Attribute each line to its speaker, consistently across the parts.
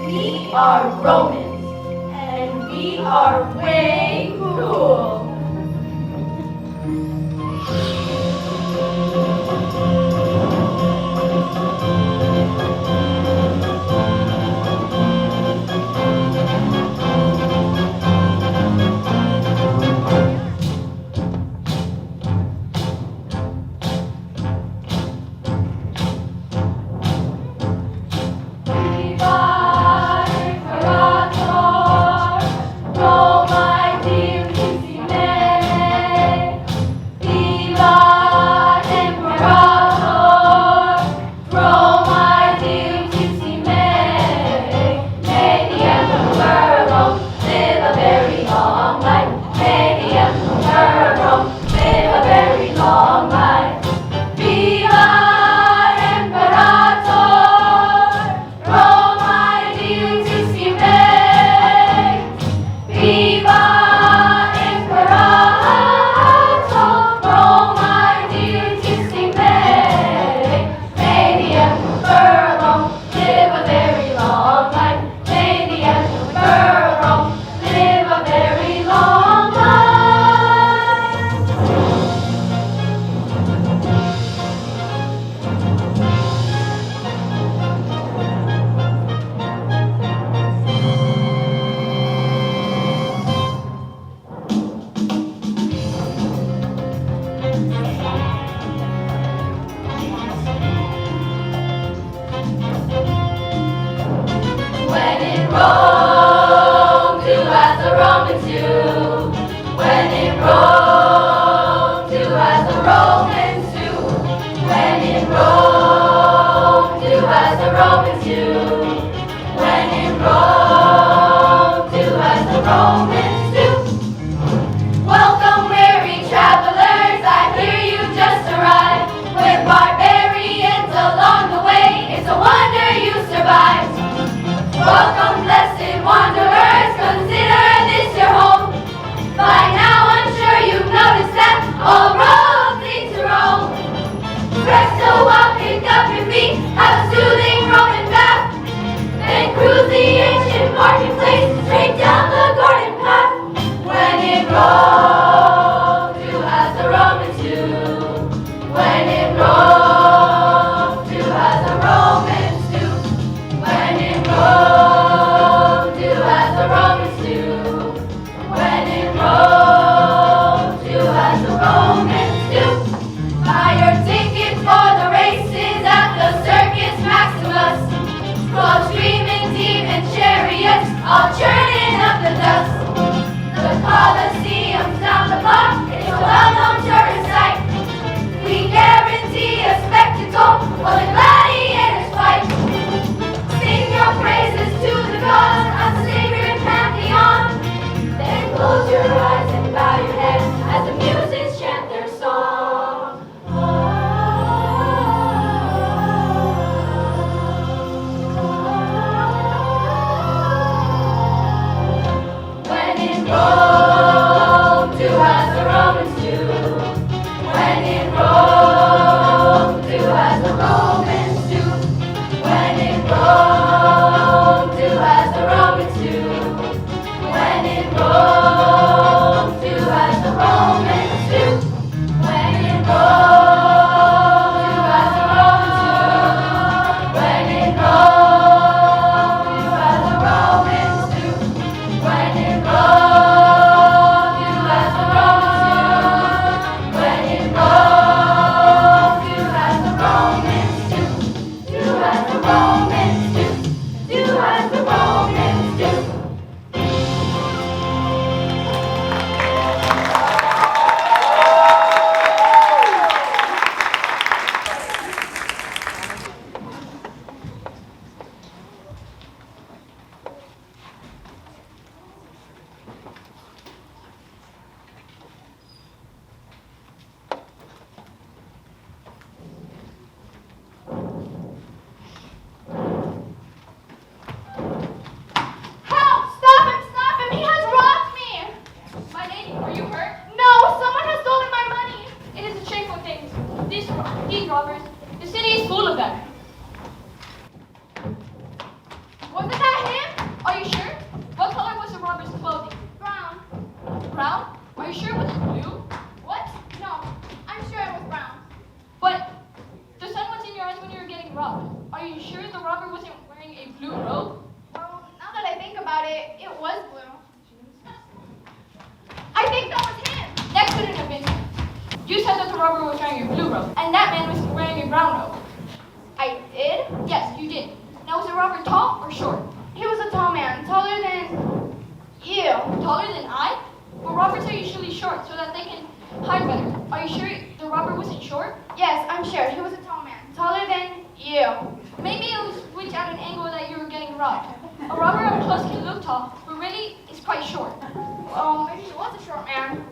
Speaker 1: We are Romans, and we are way cool. When in Rome, do as the Romans do. When in Rome, do as the Romans do. When in Rome, do as the Romans do. When in Rome, do as the Romans do. Welcome, weary travelers, I hear you just arrived. With barbarians along the way, it's a wonder you survived. Welcome, blessed wanderers, consider this your home. By now I'm sure you've noticed that all roads lead to Rome. Rest a while, pick up your feet, have a soothing Roman bath. Then cruise the ancient marketplace, straight down the garden path.
Speaker 2: or short?
Speaker 1: He was a tall man, taller than you.
Speaker 2: Taller than I? Well, robbers are usually short so that they can hide better. Are you sure the robber wasn't short?
Speaker 1: Yes, I'm sure. He was a tall man, taller than you.
Speaker 2: Maybe it was which at an angle that you were getting robbed. A robber up close can look tall, but really is quite short.
Speaker 1: Oh, maybe he was a short man.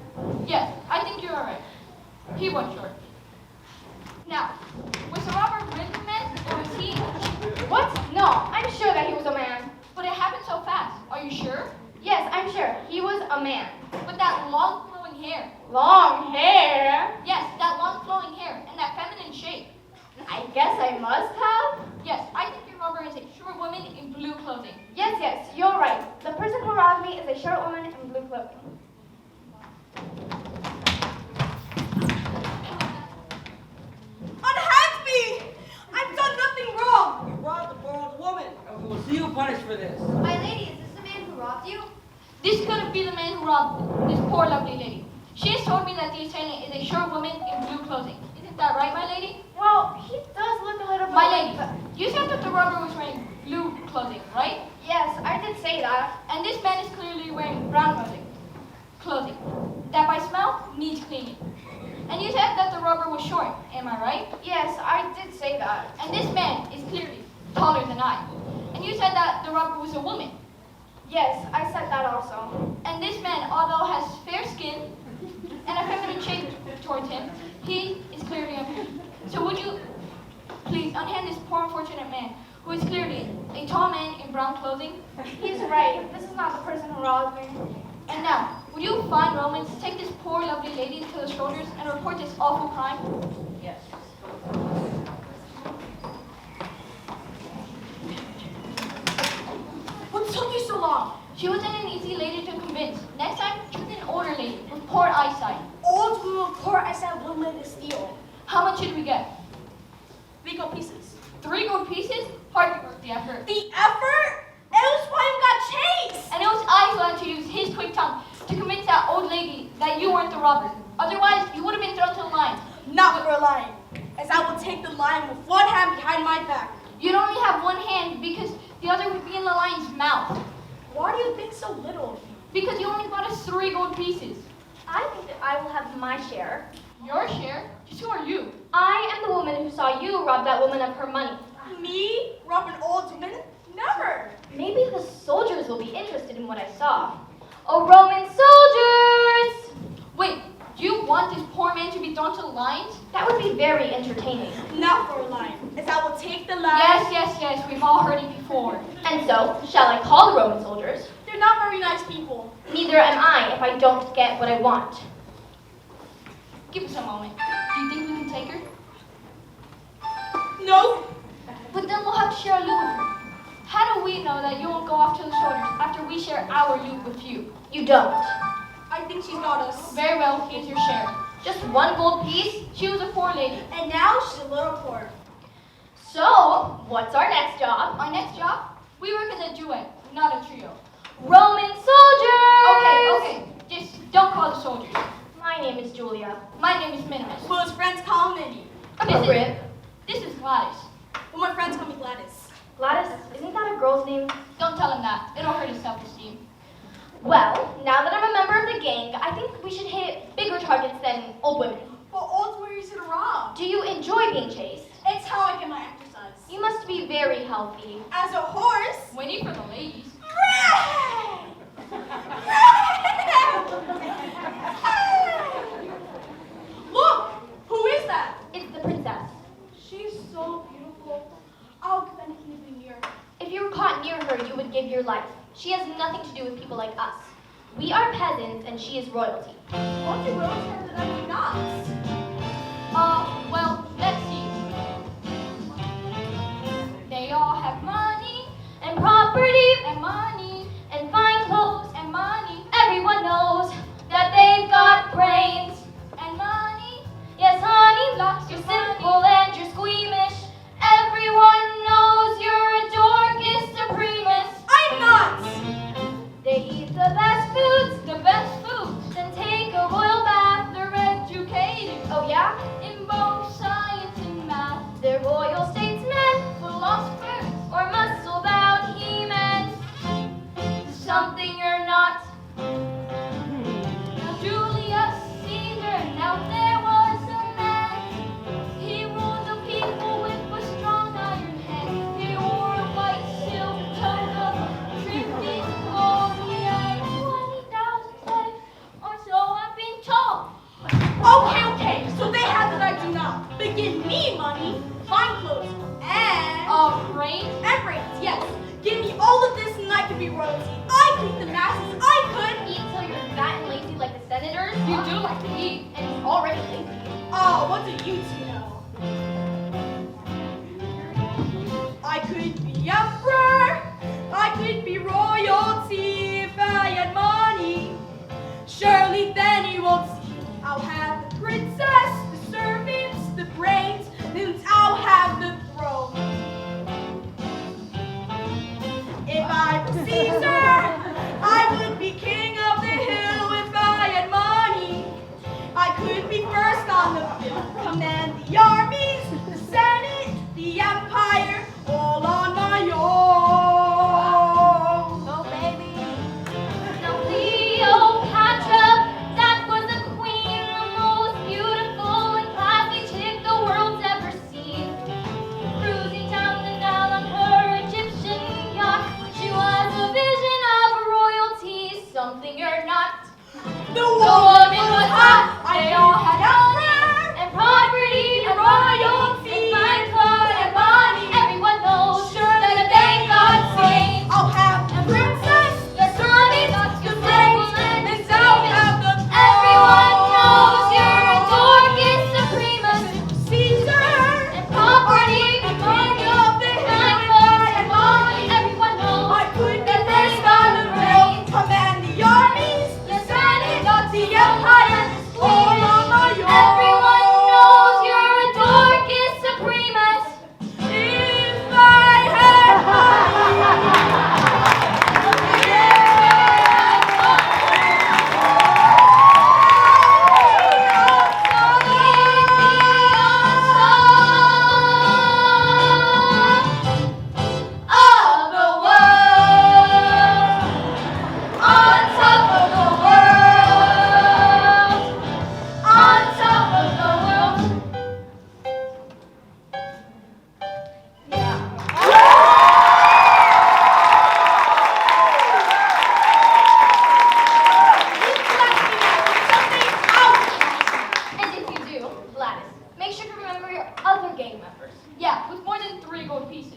Speaker 2: Yes, I think you're alright. He was short. Now, was the robber really a man or was he?
Speaker 1: What? No, I'm sure that he was a man.
Speaker 2: But it happened so fast. Are you sure?
Speaker 1: Yes, I'm sure. He was a man.
Speaker 2: With that long flowing hair.
Speaker 1: Long hair?
Speaker 2: Yes, that long flowing hair and that feminine shape.
Speaker 1: I guess I must have.
Speaker 2: Yes, I think your robber is a short woman in blue clothing.
Speaker 1: Yes, you're right. The person who robbed me is a short woman in blue clothing.
Speaker 3: Unhand me! I've done nothing wrong!
Speaker 4: You robbed a poor old woman, and we will see you punished for this.
Speaker 1: My lady, is this the man who robbed you?
Speaker 2: This couldn't be the man who robbed this poor lovely lady. She has told me that the assailant is a short woman in blue clothing. Isn't that right, my lady?
Speaker 1: Well, he does look a little bit
Speaker 2: My
Speaker 1: like
Speaker 2: lady, you said that the robber was wearing blue clothing, right?
Speaker 1: Yes, I did say that.
Speaker 2: And this man is clearly wearing brown clothing. That by smell needs cleaning. And you said that the robber was short, am I right?
Speaker 1: Yes, I did say that.
Speaker 2: And this man is clearly taller than I. And you said that the robber was a woman.
Speaker 1: Yes, I said that also.
Speaker 2: And this man, although has fair skin and a feminine shape towards him, he is clearly a man. So would you please unhand this poor unfortunate man, who is clearly a tall man in brown clothing?
Speaker 1: He's right. This is not the person who robbed me.
Speaker 2: And now, would you find Romans take this poor lovely lady to the shoulders and report this awful crime?
Speaker 4: Yes.
Speaker 3: What took you so long?
Speaker 2: She wasn't an easy lady to convince. Next time, choose an older lady with poor eyesight.
Speaker 3: Old woman, poor I said woman to steal.
Speaker 2: How much should we get?
Speaker 3: 3 gold pieces.
Speaker 2: 3 gold pieces? Hardly worth the effort.
Speaker 3: The effort? It was why you got chased!
Speaker 2: And it was I who had to use his quick tongue to convince that old lady that you weren't the robber. Otherwise, you would have been thrown to the lions.
Speaker 3: Not for a lion, as I will take the lion with one hand behind my back.
Speaker 2: You'd only have one hand because the other would be in the lion's mouth.
Speaker 3: Why do you think so little of me?
Speaker 2: Because you only bought us 3 gold pieces.
Speaker 1: I think that I will have my share.
Speaker 2: Your share? Just who are you?
Speaker 1: I am the woman who saw you rob that woman of her money.
Speaker 3: Me? Rob an old woman? Never!
Speaker 1: Maybe the soldiers will be interested in what I saw. Oh, Roman soldiers!
Speaker 2: Wait, do you want this poor man to be thrown to the lions?
Speaker 1: That would be very entertaining.
Speaker 3: Not for a lion, as I will take the lion.
Speaker 2: Yes, we've all heard it before.
Speaker 1: And so, shall I call the Roman soldiers?
Speaker 3: They're not very nice people.
Speaker 1: Neither am I if I don't get what I want.
Speaker 2: Give us a moment. Do you think we can take her?
Speaker 3: No.
Speaker 2: But then we'll have to share a loot with her. How do we know that you won't go off to the soldiers after we share our loot with you?
Speaker 1: You don't.
Speaker 3: I think she's got us.
Speaker 2: Very well, here's your share.
Speaker 1: Just 1 gold piece?
Speaker 2: She was a poor lady.
Speaker 3: And now she's a little poor.
Speaker 1: So, what's our next job?
Speaker 2: Our next job? We work as a duet, not a trio.
Speaker 1: Roman soldiers!
Speaker 2: Okay. Just don't call the soldiers.
Speaker 1: My name is Julia.
Speaker 2: My name is Minimus.
Speaker 3: Well, his friends call him Minnie.
Speaker 1: Appropriate.
Speaker 2: This is Gladys.
Speaker 3: Well, my friends call me Gladys.
Speaker 1: Gladys, isn't that a girl's name?
Speaker 2: Don't tell him that. It'll hurt his self-esteem.
Speaker 1: Well, now that I'm a member of the gang, I think we should hit bigger targets than old women.
Speaker 3: Well, old were easy to rob.
Speaker 1: Do you enjoy being chased?
Speaker 3: It's how I get my exercise.
Speaker 1: You must be very healthy.
Speaker 3: As a horse.
Speaker 2: Waiting for the ladies.
Speaker 3: Look! Who is that?
Speaker 1: It's the princess.
Speaker 3: She's so beautiful. I'll give anything to be near her.
Speaker 1: If you were caught near her, you would give your life. She has nothing to do with people like us. We are peasants, and she is royalty.
Speaker 3: Won't you really say that I'm not?
Speaker 2: Well, let's see. They all have money
Speaker 1: And property,
Speaker 2: and money
Speaker 1: and fine clothes.
Speaker 2: and money
Speaker 1: Everyone knows that they've got brains.
Speaker 2: and money.
Speaker 1: Yes, honey,
Speaker 2: Lots
Speaker 1: you're
Speaker 2: of
Speaker 1: simple and you're squeamish. Everyone knows you're a dorcas supremus.
Speaker 3: I'm not!
Speaker 1: They eat the best foods,
Speaker 2: The best foods.
Speaker 1: then take a royal bath.
Speaker 2: They're educated
Speaker 1: Oh yeah?
Speaker 2: in both science and math.
Speaker 1: They're royal statesmen,
Speaker 2: Philosophers
Speaker 1: or muscle-bound
Speaker 2: something you're not. Now Julius Caesar, now there was a man. He ruled the people with a strong iron hand. He wore a white silk toga, trimmed in gold. He had 20,000 slaves, or so I've been told.
Speaker 3: Okay, so they have that I do not. But give me money, fine clothes, and...
Speaker 2: Brains?
Speaker 3: And brains, yes. Give me all of this and I could be royalty. I could eat the masses. I could...
Speaker 1: Eat till you're fat and lazy like the senators?
Speaker 2: You do like to eat.
Speaker 1: And he's already lazy.
Speaker 3: Oh, what do you two know? I could be emperor. I could be royalty if I had money. Surely then you won't see. I'll have the princess, the servants, the brains, then I'll have the throne. If I were Caesar, I would be king of the hill if I had money. I could be first on the bill, command the armies, the senate, the empire, all on my own.
Speaker 1: Oh, baby.
Speaker 2: Now Cleopatra, that was the queen, the most beautiful and classy chick the world's ever seen. Cruising down the Nile on her Egyptian yacht, she was a vision of royalty, something you're not.
Speaker 3: The
Speaker 2: woman was hot, they all had
Speaker 3: honor
Speaker 2: And property and royalty, fine clothes and money, everyone knows that they got saved.
Speaker 3: I'll have the princess,
Speaker 2: The servants,
Speaker 3: the brains, and I'll have the
Speaker 2: everyone knows you're a Dorcas Supremus.
Speaker 3: Caesar,
Speaker 2: And property
Speaker 3: the
Speaker 2: and
Speaker 3: king of the
Speaker 2: fine
Speaker 3: hill
Speaker 2: clothes
Speaker 3: and
Speaker 2: and money, everyone knows
Speaker 3: I could be
Speaker 2: that they
Speaker 3: first
Speaker 2: got
Speaker 3: on the bill,
Speaker 2: brains.
Speaker 3: command the armies, the senate, the empire, all on my own.
Speaker 2: Everyone knows you're a Dorcas Supremus.
Speaker 3: If I had
Speaker 2: Of the world, on top of the world, on top of the world. Yeah. And if you do, Gladys, make sure to remember your other gang members. Yeah, with more than 3 gold pieces.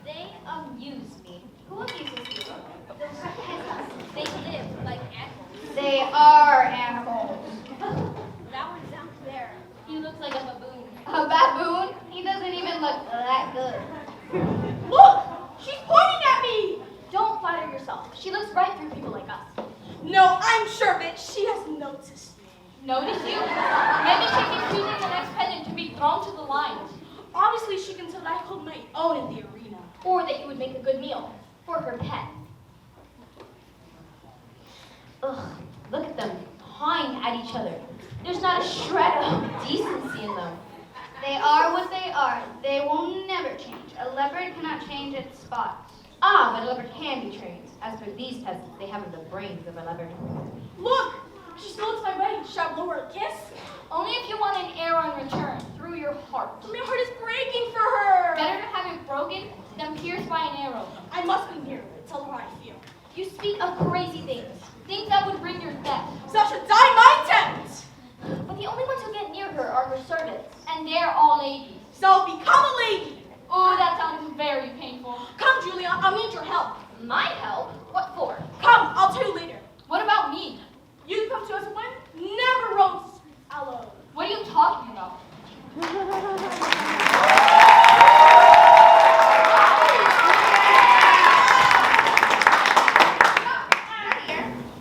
Speaker 1: They amuse me. Who amuses you? The peasants. They live like animals.
Speaker 2: They are animals.
Speaker 1: That one's down there.
Speaker 2: He looks like a baboon. A baboon? He doesn't even look that good.
Speaker 3: Look, she's pointing at me.
Speaker 1: Don't flatter yourself. She looks right through people like us.
Speaker 3: No, I'm sure that she has noticed me.
Speaker 2: Notice you? Maybe she keeps choosing the next peasant to be thrown to the lions.
Speaker 3: Obviously, she can tell that I hold my own in the arena.
Speaker 2: Or that you would make a good meal for her pet. Ugh, look at them, pawing at each other. There's not a shred of decency in them.
Speaker 5: They are what they are. They will never change. A leopard cannot change its spots.
Speaker 2: Ah, but a leopard can be trained. As for these peasants, they haven't the brains of a leopard.
Speaker 3: Look, she still looks my way. Shall I blow her a kiss?
Speaker 2: Only if you want an arrow in return, through your heart.
Speaker 3: My heart is breaking for her.
Speaker 2: Better to have it broken than pierced by an arrow.
Speaker 3: I must be near her to tell her how I feel.
Speaker 2: You speak of crazy things, things that would bring your death.
Speaker 3: Such a die my tent.
Speaker 2: But the only ones who get near her are her servants, and they're all ladies.
Speaker 3: So become a lady.
Speaker 2: Oh, that sounds very painful.
Speaker 3: Come, Julia, I'll need your help.
Speaker 2: My help? What for?
Speaker 3: Come, I'll tell you later.
Speaker 2: What about me?
Speaker 3: You come to us when never roast alone.
Speaker 2: What are you talking about?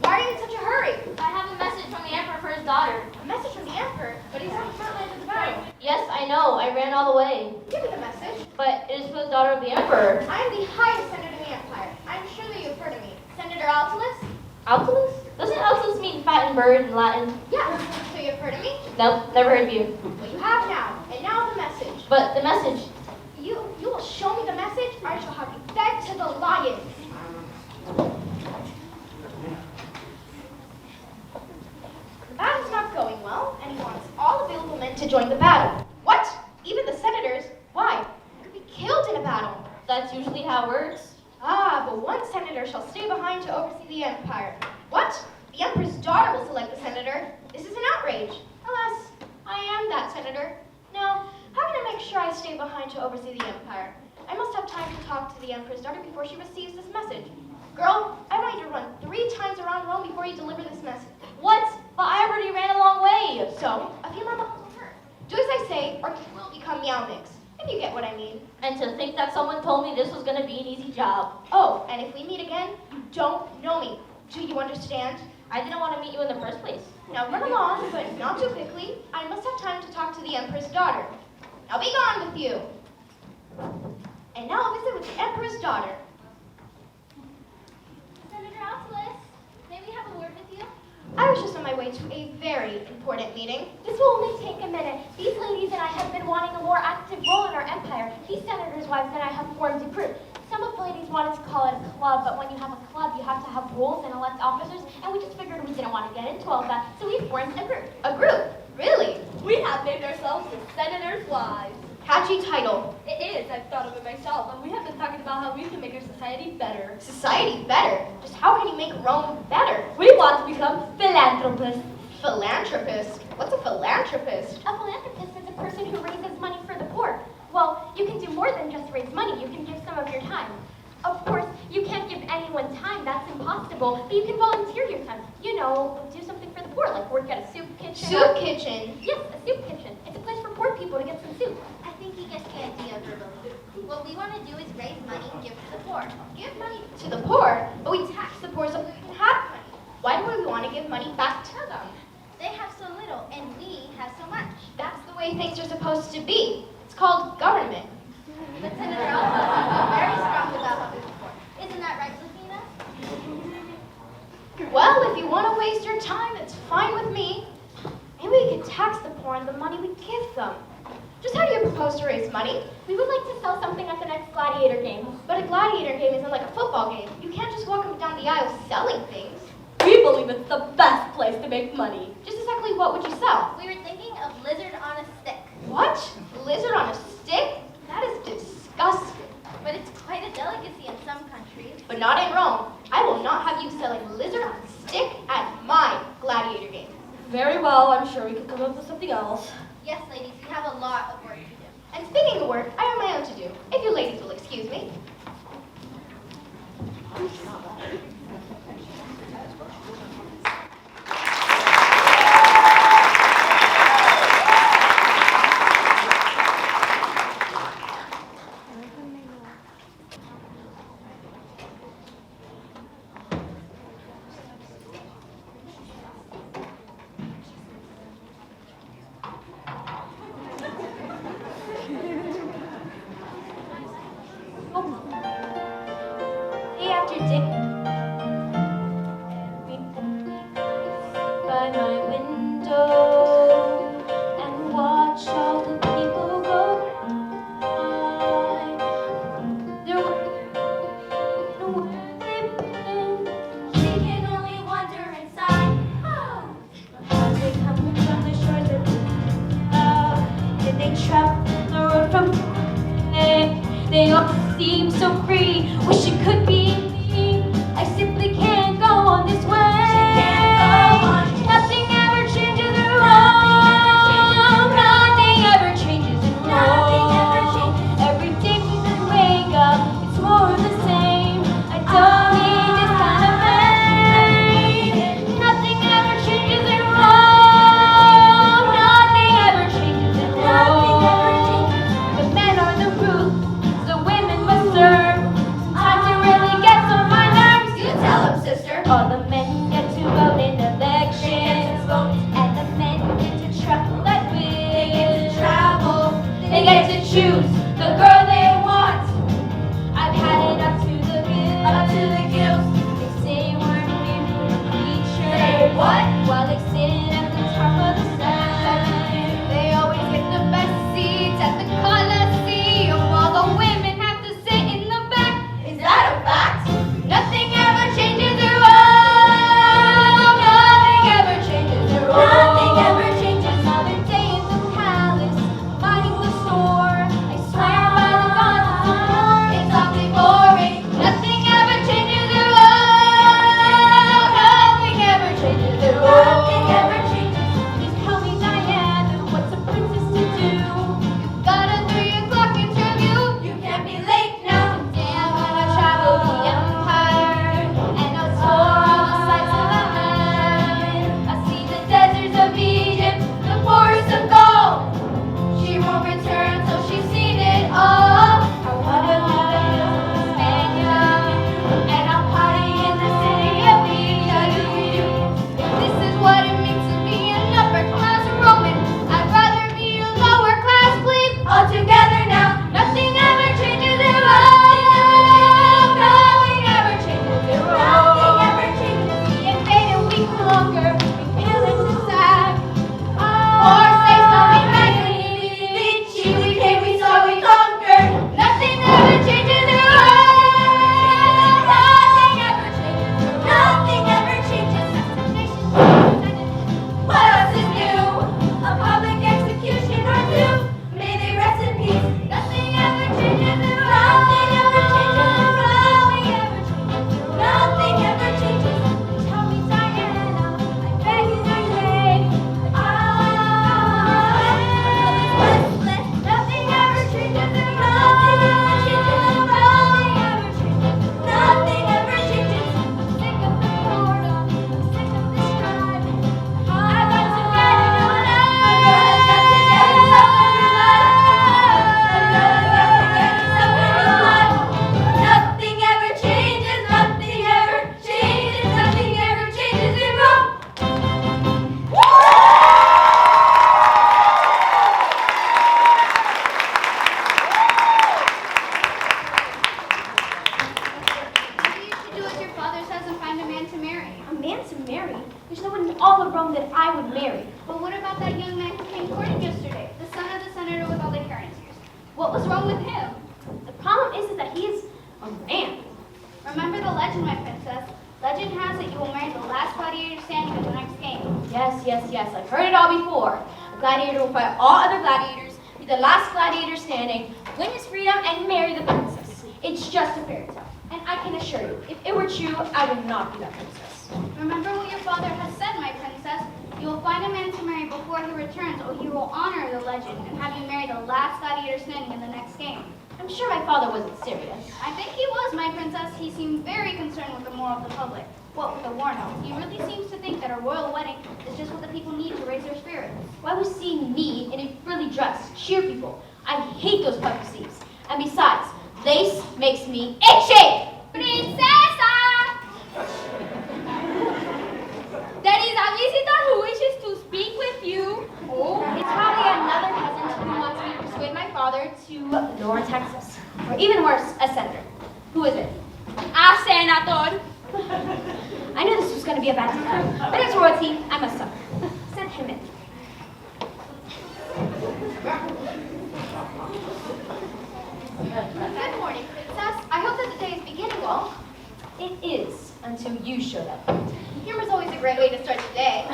Speaker 1: Why are you in such a hurry?
Speaker 2: I have a message from the emperor for his daughter.
Speaker 1: A message from the emperor, but he's on the front lines of the battle.
Speaker 2: Yes, I know. I ran all the way.
Speaker 1: Give me the message.
Speaker 2: But it is for the daughter of the emperor.
Speaker 1: I am the highest senator in the empire. I'm sure that you've heard of me. Senator Altulus?
Speaker 2: Altulus? Doesn't Altulus mean fat and bird in Latin?
Speaker 1: Yeah. So you've heard of me?
Speaker 2: Nope, never heard of you.
Speaker 1: Well, you have now. And now the message.
Speaker 2: But the message.
Speaker 1: You will show me the message, or I shall have you fed to the lions.
Speaker 5: senator shall stay behind to oversee the empire. What? The emperor's daughter will select the senator? This is an outrage. Alas, I am that senator. Now, how can I make sure I stay behind to oversee the empire? I must have time to talk to the emperor's daughter before she receives this message. Girl, I want you to run 3 times around Rome before you deliver this message.
Speaker 2: What? But I already ran a long way.
Speaker 5: So, a few more miles over. Do as I say, or you will become Meow Mix. If you get what I mean.
Speaker 2: And to think that someone told me this was going to be an easy job.
Speaker 5: Oh, and if we meet again, you don't know me. Do you understand?
Speaker 2: I didn't want to meet you in the first place.
Speaker 5: Now run along, but not too quickly. I must have time to talk to the Emperor's daughter. Now be gone with you. And now I'll visit with the Emperor's daughter.
Speaker 6: Senator Altilis, may we have a word with you?
Speaker 5: I was just on my way to a very important meeting.
Speaker 6: This will only take a minute. These ladies and I have been wanting a more active role in our empire. These senators' wives and I have formed a group. Some of the ladies wanted to call it a club, but when you have a club, you have to have rules and elect officers, and we just figured we didn't want to get into all of that, so we formed a group.
Speaker 5: A group? Really?
Speaker 3: We have named ourselves the Senator's Wives.
Speaker 5: Catchy title.
Speaker 3: It is. I've thought of it myself, and we have been talking about how we can make our society better.
Speaker 5: Society better? Just how can you make Rome better?
Speaker 2: We want to become philanthropists.
Speaker 5: Philanthropist? What's a philanthropist?
Speaker 6: A philanthropist is a person who raises money for the poor. Well, you can do more than just raise money. You can give some of your time. Of course, you can't give anyone time. That's impossible. But you can volunteer your time. You know, do something for the poor, like work at a soup kitchen.
Speaker 5: Soup kitchen?
Speaker 6: Yes, a soup kitchen. It's a place for poor people to get some soup.
Speaker 7: I think he gets the idea verbally. What we want to do is raise money and give to the poor.
Speaker 5: Give money to the poor? But we tax the poor so we can have money. Why do we want to give money back to them?
Speaker 7: They have so little, and we have so much.
Speaker 5: That's the way things are supposed to be. It's called government.
Speaker 7: But Senator Alpha is very strong about helping the poor. Isn't that right, Lucina?
Speaker 5: Well, if you want to waste your time, it's fine with me. Maybe we could tax the poor on the money we give them. Just how do you propose to raise money?
Speaker 6: We would like to sell something at the next gladiator game.
Speaker 5: But a gladiator game isn't like a football game. You can't just walk up down the aisle selling things.
Speaker 2: We believe it's the best place to make money.
Speaker 5: Just exactly what would you sell?
Speaker 7: We were thinking of lizard on a stick.
Speaker 5: What? Lizard on a stick? That is disgusting.
Speaker 7: But it's quite a delicacy in some countries.
Speaker 5: But not in Rome. I will not have you selling lizard on a stick at my gladiator game.
Speaker 2: Very well, I'm sure we could come up with something else.
Speaker 7: Yes, ladies, we have a lot of work to do.
Speaker 5: And speaking of work, I have my own to do, if you ladies will excuse me.
Speaker 6: Day after day,
Speaker 7: with your father says and find a man to marry.
Speaker 6: A man to marry? There's no one in all of Rome that I would marry.
Speaker 7: But what about that young man who came courting yesterday? The son of the senator with all the hair in his ears. What was wrong with him?
Speaker 6: The problem is that he is a man.
Speaker 7: Remember the legend, my princess. Legend has it you will marry the last gladiator standing at the next game.
Speaker 5: Yes, I've heard it all before. A gladiator will fight all other gladiators, be the last gladiator standing, win his freedom, and marry the princess. It's just a fairy tale. And I can assure you, if it were true, I would not be that princess.
Speaker 7: Remember what your father has said, my princess. You will find a man to marry before he returns, or he will honor the legend and have you marry the last gladiator standing in the next game.
Speaker 5: I'm sure my father wasn't serious.
Speaker 7: I think he was, my princess. He seemed very concerned with the moral of the public. What with the war note? He really seems to think that a royal wedding is just what the people need to raise their spirits.
Speaker 5: Why was seeing me in a frilly dress cheer people? I hate those puffy sleeves. And besides, lace makes me itchy!
Speaker 2: Princesa! There is a visitor who wishes to speak with you.
Speaker 5: Oh, it's probably another peasant who wants me to persuade my father to lower taxes. Or even worse, a senator. Who is it?
Speaker 2: A senator.
Speaker 5: I knew this was going to be a bad time. But as royalty, I must suffer. Send him in.
Speaker 7: Good morning, princess. I hope that the day is beginning well.
Speaker 5: It is, until you showed up.
Speaker 7: Humor's always a great way to start the day.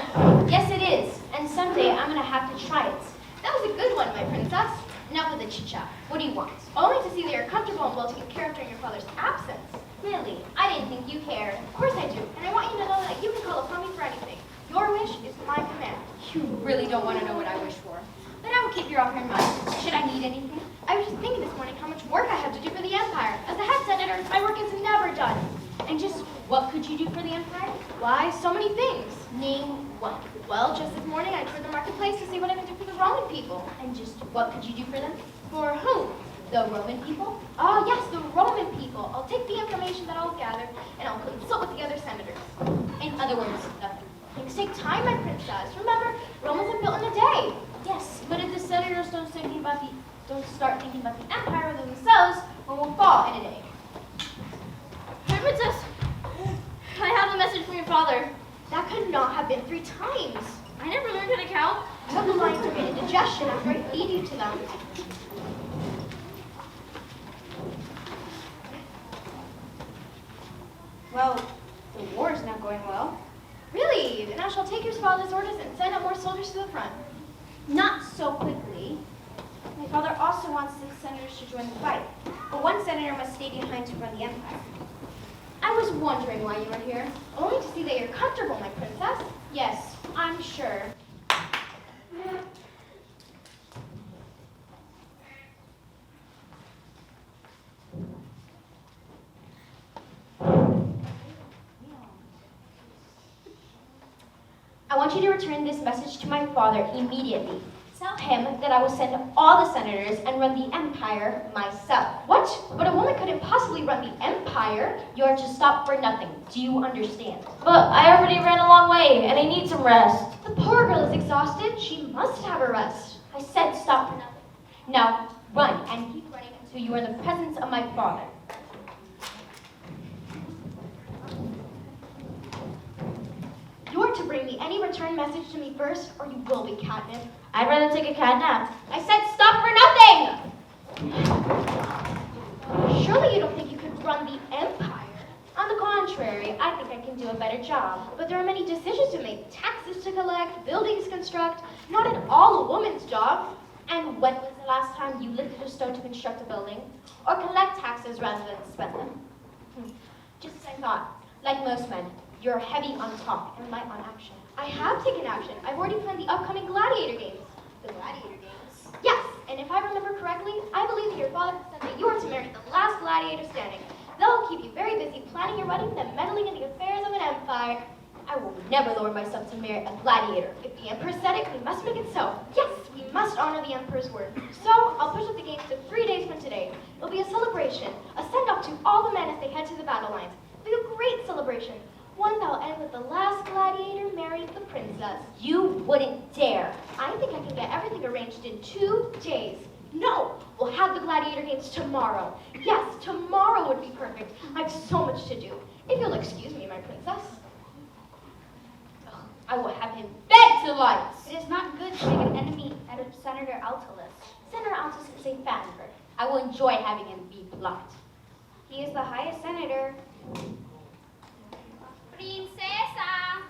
Speaker 5: Yes, it is. And someday I'm going to have to try it.
Speaker 7: That was a good one, my princess.
Speaker 5: Enough with the chit-chat. What do you want?
Speaker 7: Only to see that you're comfortable and well taken care of during your father's absence.
Speaker 5: Really? I didn't think you cared.
Speaker 7: Of course I do, and I want you to know that you can call upon me for anything. Your wish is my command.
Speaker 5: You really don't want to know what I wish for.
Speaker 7: Then I will keep your offer in mind. Should I need anything? I was just thinking this morning how much work I have to do for the empire. As the head senator, my work is never done.
Speaker 5: And just what could you do for the empire?
Speaker 7: Why, so many things.
Speaker 5: Name one.
Speaker 7: Well, just this morning I toured the marketplace to see what I could do for the Roman people.
Speaker 5: And just what could you do for them?
Speaker 7: For whom?
Speaker 5: The Roman people?
Speaker 7: Oh, yes, the Roman people. I'll take the information that I'll gather and I'll consult with the other senators.
Speaker 5: In other words, nothing.
Speaker 7: Things take time, my princess. Remember, Rome wasn't built in a day.
Speaker 5: Yes, but if the senators don't start thinking about the empire rather than themselves, Rome will fall in a day.
Speaker 2: Hey, princess. I have a message from your father.
Speaker 7: That could not have been 3 times.
Speaker 2: I never learned how to count.
Speaker 7: Tell the lions to get indigestion after I feed you to them.
Speaker 5: Well, the war is not going well.
Speaker 7: Really? Then I shall take your father's orders and send out more soldiers to the front.
Speaker 5: Not so quickly. My father also wants the senators to join the fight, but one senator must stay behind to run the empire. I was wondering why you were here.
Speaker 7: Only to see that you're comfortable, my princess.
Speaker 5: Yes, I'm sure. I want you to return this message to my father immediately. Tell him that I will send all the senators and run the empire myself.
Speaker 7: What? But a woman couldn't possibly run the empire.
Speaker 5: You're to stop for nothing. Do you understand? But I already ran a long way, and I need some rest.
Speaker 7: The poor girl is exhausted. She must have a rest.
Speaker 5: I said stop for nothing. Now, run, and keep running until you are in the presence of my father.
Speaker 7: You're to bring me any return message to me first, or you will be catnip.
Speaker 5: I'd rather take a cat nap.
Speaker 7: I said stop for nothing! Surely you don't think you could run the empire.
Speaker 5: On the contrary, I think I can do a better job.
Speaker 7: But there are many decisions to make. Taxes to collect, buildings construct. Not at all a woman's job.
Speaker 5: And when was the last time you lifted a stone to construct a building? Or collect taxes rather than spend them? Just as I thought. Like most men, you're heavy on talk and light on action.
Speaker 7: I have taken action. I've already planned the upcoming gladiator games.
Speaker 5: The gladiator games?
Speaker 7: Yes, and if I remember correctly, I believe that your father said that you are to marry the last gladiator standing. They'll keep you very busy planning your wedding and meddling in the affairs of an empire.
Speaker 5: I will never lower myself to marry a gladiator.
Speaker 7: If the emperor said it, we must make it so. Yes, we must honor the emperor's word. So, I'll push up the games to 3 days from today. It'll be a celebration, a send-off to all the men as they head to the battle lines. It'll be a great celebration. One that'll end with the last gladiator marrying the princess.
Speaker 5: You wouldn't dare.
Speaker 7: I think I can get everything arranged in 2 days. No, we'll have the gladiator games tomorrow. Yes, tomorrow would be perfect. I have so much to do.
Speaker 5: If you'll excuse me, my princess. Ugh, I will have him bed to lights.
Speaker 6: It is not good to make an enemy out of Senator Altulus. Senator Altulus is a favourite.
Speaker 5: I will enjoy having him be polite.
Speaker 6: He is the highest senator.
Speaker 7: Princesa!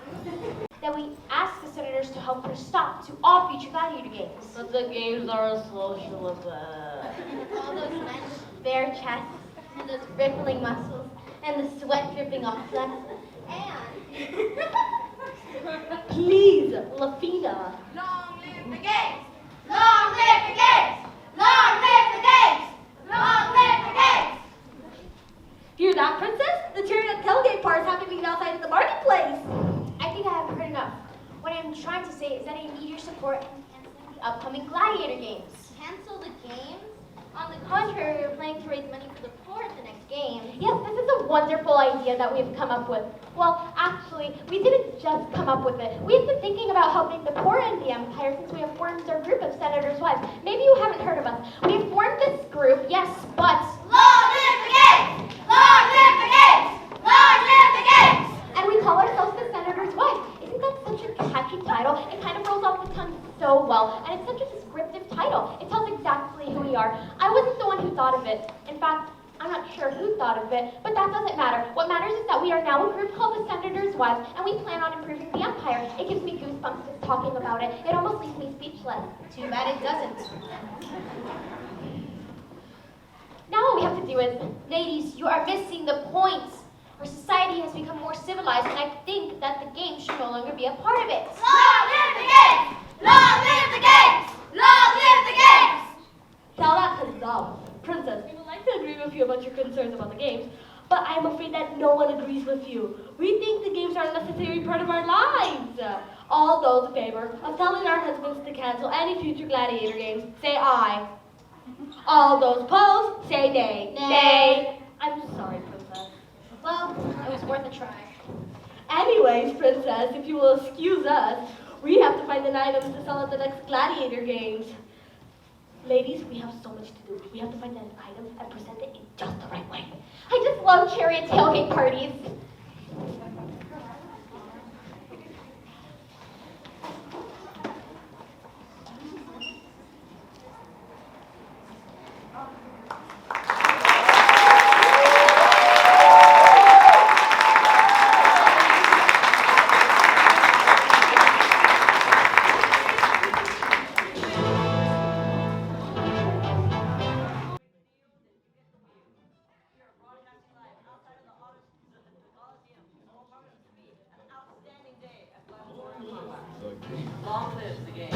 Speaker 6: That we ask the senators to help put a stop to all future gladiator games.
Speaker 4: But the games are a social event.
Speaker 6: All those men with bare chests and those rippling muscles and the sweat dripping off them. And
Speaker 5: Please, Lafina.
Speaker 3: Long live the games!
Speaker 1: Long live the games! Long live the games! Long live the games!
Speaker 5: Hear that, princess? The chariot tailgate part is happening outside of the marketplace.
Speaker 6: I think I haven't heard enough. What I'm trying to say is that I need your support in canceling the upcoming gladiator games. Cancel the games? On the contrary, we're planning to raise money for the poor at the next game.
Speaker 5: Yes, this is a wonderful idea that we've come up with. Well, actually, we didn't just come up with it. We've been thinking about helping the poor in the empire since we have formed our group of senators' wives. Maybe you haven't heard of us. We've formed this group, yes, but...
Speaker 1: Long live the games! Long live the games! Long live the games!
Speaker 5: And we call ourselves the Senator's Wife. Isn't that such a catchy title? It kind of rolls off the tongue so well, and it's such a descriptive title. It tells exactly who we are. I wasn't the one who thought of it. In fact, I'm not sure who thought of it, but that doesn't matter. What matters is that we are now a group called the Senator's Wives, and we plan on improving the empire. It gives me goosebumps just talking about it. It almost leaves me speechless.
Speaker 6: Too bad it doesn't.
Speaker 5: Now what we have to do is...
Speaker 6: Ladies, you are missing the point. Our society has become more civilized, and I think that the game should no longer be a part of it.
Speaker 1: Long live the games! Long live the games! Long live the games!
Speaker 5: Now that is all. Princess, we would like to agree with you about your concerns about the games, but I am afraid that no one agrees with you. We think the games are a necessary part of our lives. All those in favor of telling our husbands to cancel any future gladiator games, say aye. All those opposed, say nay.
Speaker 6: Nay.
Speaker 5: I'm sorry, Princess.
Speaker 6: Well, it was worth a try.
Speaker 5: Anyways, Princess, if you will excuse us, we have to find an item to sell at the next gladiator games. Ladies, we have so much to do. We have to find an item and present it in just the right way. I just love chariot tailgate parties.
Speaker 4: Long live the game.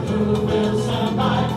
Speaker 8: Who will survive?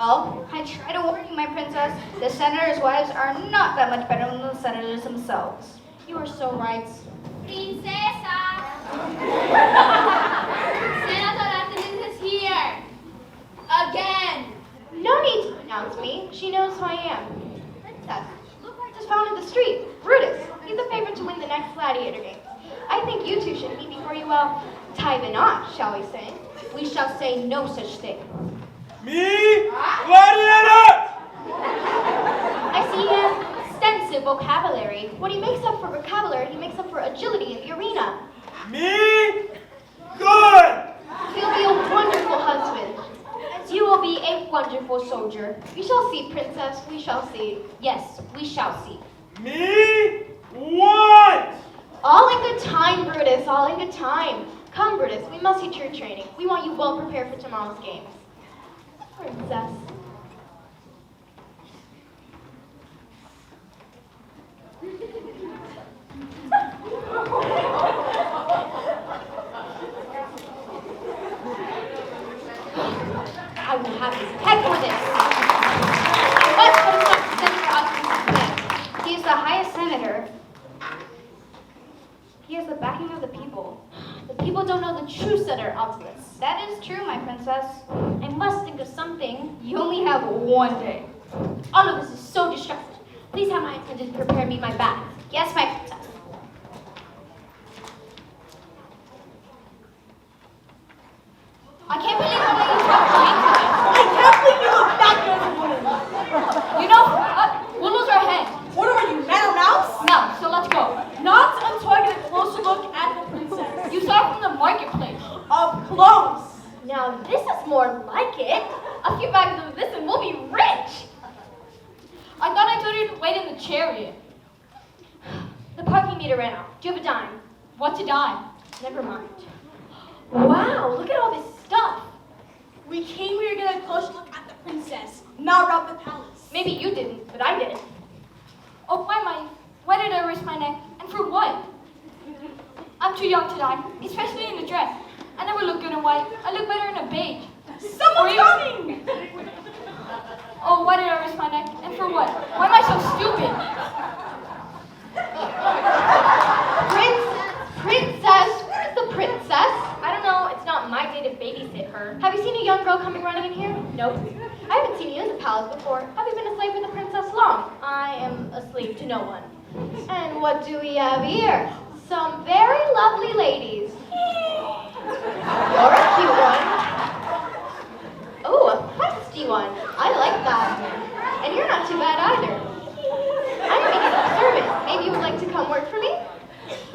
Speaker 5: Well, I try to warn you, my princess. The senators' wives are not that much better than the senators themselves.
Speaker 6: You are so right.
Speaker 2: Princesa! Senator Angeles is here! Again!
Speaker 5: No need to announce me. She knows who I am. Princess, look who I just found in the street. Brutus. He's a favorite to win the next gladiator games. I think you two should meet before you, tie the knot, shall we say?
Speaker 6: We shall say no such thing.
Speaker 8: Me? Gladiator!
Speaker 6: I see he has extensive vocabulary. What he makes up for vocabulary, he makes up for agility in the arena.
Speaker 8: Me? Good!
Speaker 5: He'll be a wonderful husband.
Speaker 6: And you will be a wonderful soldier.
Speaker 5: We shall see, princess. We shall see.
Speaker 6: Yes, we shall see.
Speaker 8: Me? What?
Speaker 5: All in good time, Brutus. All in good time. Come, Brutus. We must see your training. We want you well prepared for tomorrow's games. Princess.
Speaker 6: I will have his head for this. But what is not Senator Osmond's plan?
Speaker 5: He is the highest senator. He has the backing of the people.
Speaker 6: The people don't know the true Senator Altimus.
Speaker 5: That is true, my princess.
Speaker 6: I must think of something.
Speaker 5: You only have one day.
Speaker 6: All of this is so distracting. Please have my attendant prepare me my bath.
Speaker 5: Yes, my princess.
Speaker 2: I can't believe I'm letting you talk to me.
Speaker 3: I can't believe you look that good as a woman.
Speaker 2: You know, we'll lose our head.
Speaker 3: What are you, man or mouse?
Speaker 2: Now, so let's go.
Speaker 3: Not until I get a closer look at the princess.
Speaker 2: You saw her from the marketplace.
Speaker 3: Up close.
Speaker 6: Now this is more like it. A few bags of this and we'll be rich.
Speaker 2: I thought I told you to wait in the chariot.
Speaker 6: The parking meter ran out. Do you have a dime?
Speaker 2: What's a dime?
Speaker 6: Never mind. Wow, look at all this stuff.
Speaker 3: We came here to get a closer look at the princess, not rob the palace.
Speaker 6: Maybe you didn't, but I did.
Speaker 2: Oh, why did I risk my neck? And for what? I'm too young to die, especially in a dress. I never look good in white. I look better in a beige.
Speaker 3: Someone's coming!
Speaker 2: Oh, why did I risk my neck? And for what? Why am I so stupid?
Speaker 5: Princess! Where's the princess?
Speaker 6: I don't know, it's not my day to babysit her.
Speaker 5: Have you seen a young girl coming running in here?
Speaker 6: Nope.
Speaker 5: I haven't seen you in the palace before. Have you been a slave for the princess long?
Speaker 6: I am a slave to no one.
Speaker 5: And what do we have here? Some very lovely ladies. You're a cute one. Oh, a feisty one. I like that. And you're not too bad either. I'm making a service. Maybe you would like to come work for me?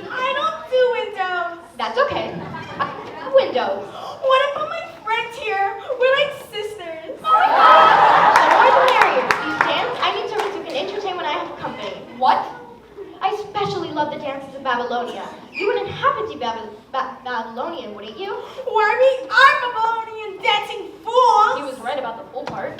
Speaker 3: I don't do windows.
Speaker 5: That's okay. Windows.
Speaker 3: What about my friends here? We're like sisters.
Speaker 5: The more the merrier. You dance? I need servants who can entertain when I have company.
Speaker 2: What?
Speaker 5: I especially love the dances of Babylonia. You wouldn't happen to be Babylonian, wouldn't you?
Speaker 3: Why me? I'm a Babylonian dancing fool.
Speaker 6: He was right about the full part.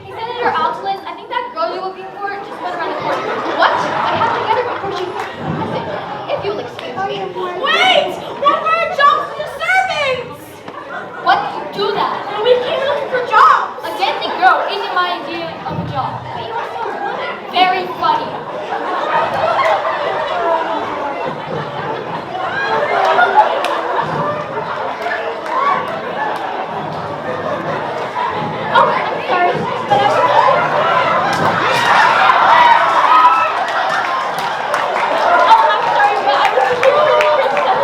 Speaker 6: Senator Altimus, I think that girl you're looking for just went around the corner.
Speaker 5: What? I have to get her before she... Listen, if you'll excuse me.
Speaker 3: Wait! What were our jobs for the servants?
Speaker 2: Why did you do that?
Speaker 3: We came looking for jobs.
Speaker 2: A dancing girl isn't my idea of a job.
Speaker 6: But you are so good.
Speaker 2: Very funny.
Speaker 6: Oh, I'm sorry, but I was... Oh, I'm sorry, but I was looking for the princess.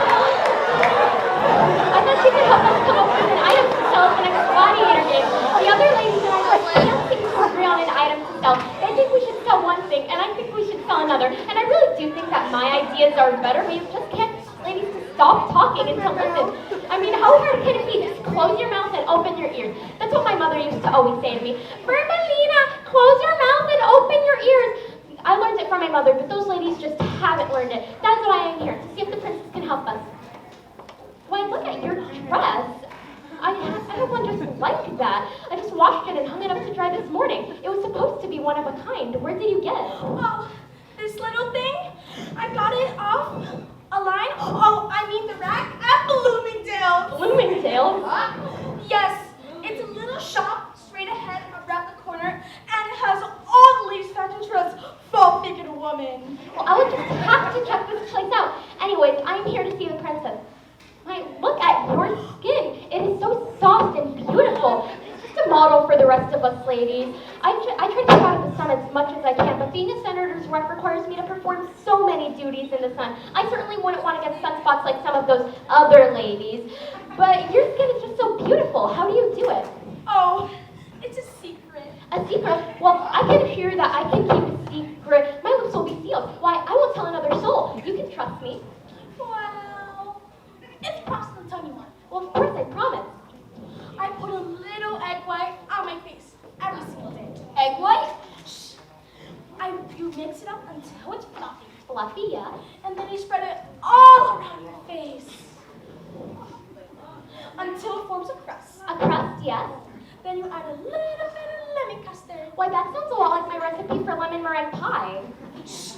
Speaker 6: I thought she could help us come up with an item to sell at the next gladiator stop talking and to listen. I mean, how hard can it be? Just close your mouth and open your ears. That's what my mother used to always say to me. Bermelina, close your mouth and open your ears. I learned it from my mother, but those ladies just haven't learned it. That is why I am here, to see if the princess can help us. When I look at your dress, I have one just like that. I just washed it and hung it up to dry this morning. It was supposed to be one of a kind. Where did you get it?
Speaker 3: Oh, this little thing? I got it off a line. Oh, I mean the rack at Bloomingdale's.
Speaker 6: Bloomingdale's?
Speaker 3: Yes, it's a little shop straight ahead around the corner, and it has all the latest fashion trends for figured woman.
Speaker 6: Well, I would just have to check this place out. Anyways, I'm here to see the princess. Look at your skin. It is so soft and beautiful. It's just a model for the rest of us ladies. I try to get out of the sun as much as I can, but being a senator's wife requires me to perform so many duties in the sun. I certainly wouldn't want to get sunspots like some of those other ladies. But your skin is just so beautiful. How do you do it?
Speaker 3: Oh, it's a secret.
Speaker 6: A secret? Well, I can assure that I can keep a secret. My lips will be sealed. Why, I won't tell another soul. You can trust me.
Speaker 3: Wow. It's possible to tell anyone.
Speaker 6: Well, of course, I promise.
Speaker 3: I put a little egg white on my face every single day.
Speaker 2: Egg white?
Speaker 3: Shh. You mix it up until it's fluffy.
Speaker 6: Fluffy, yeah.
Speaker 3: And then you spread it all around your face. Until it forms a crust.
Speaker 6: A crust, yes.
Speaker 3: Then you add a little bit of lemon custard.
Speaker 6: Why, that sounds a lot like my recipe for lemon meringue pie.
Speaker 3: Shh.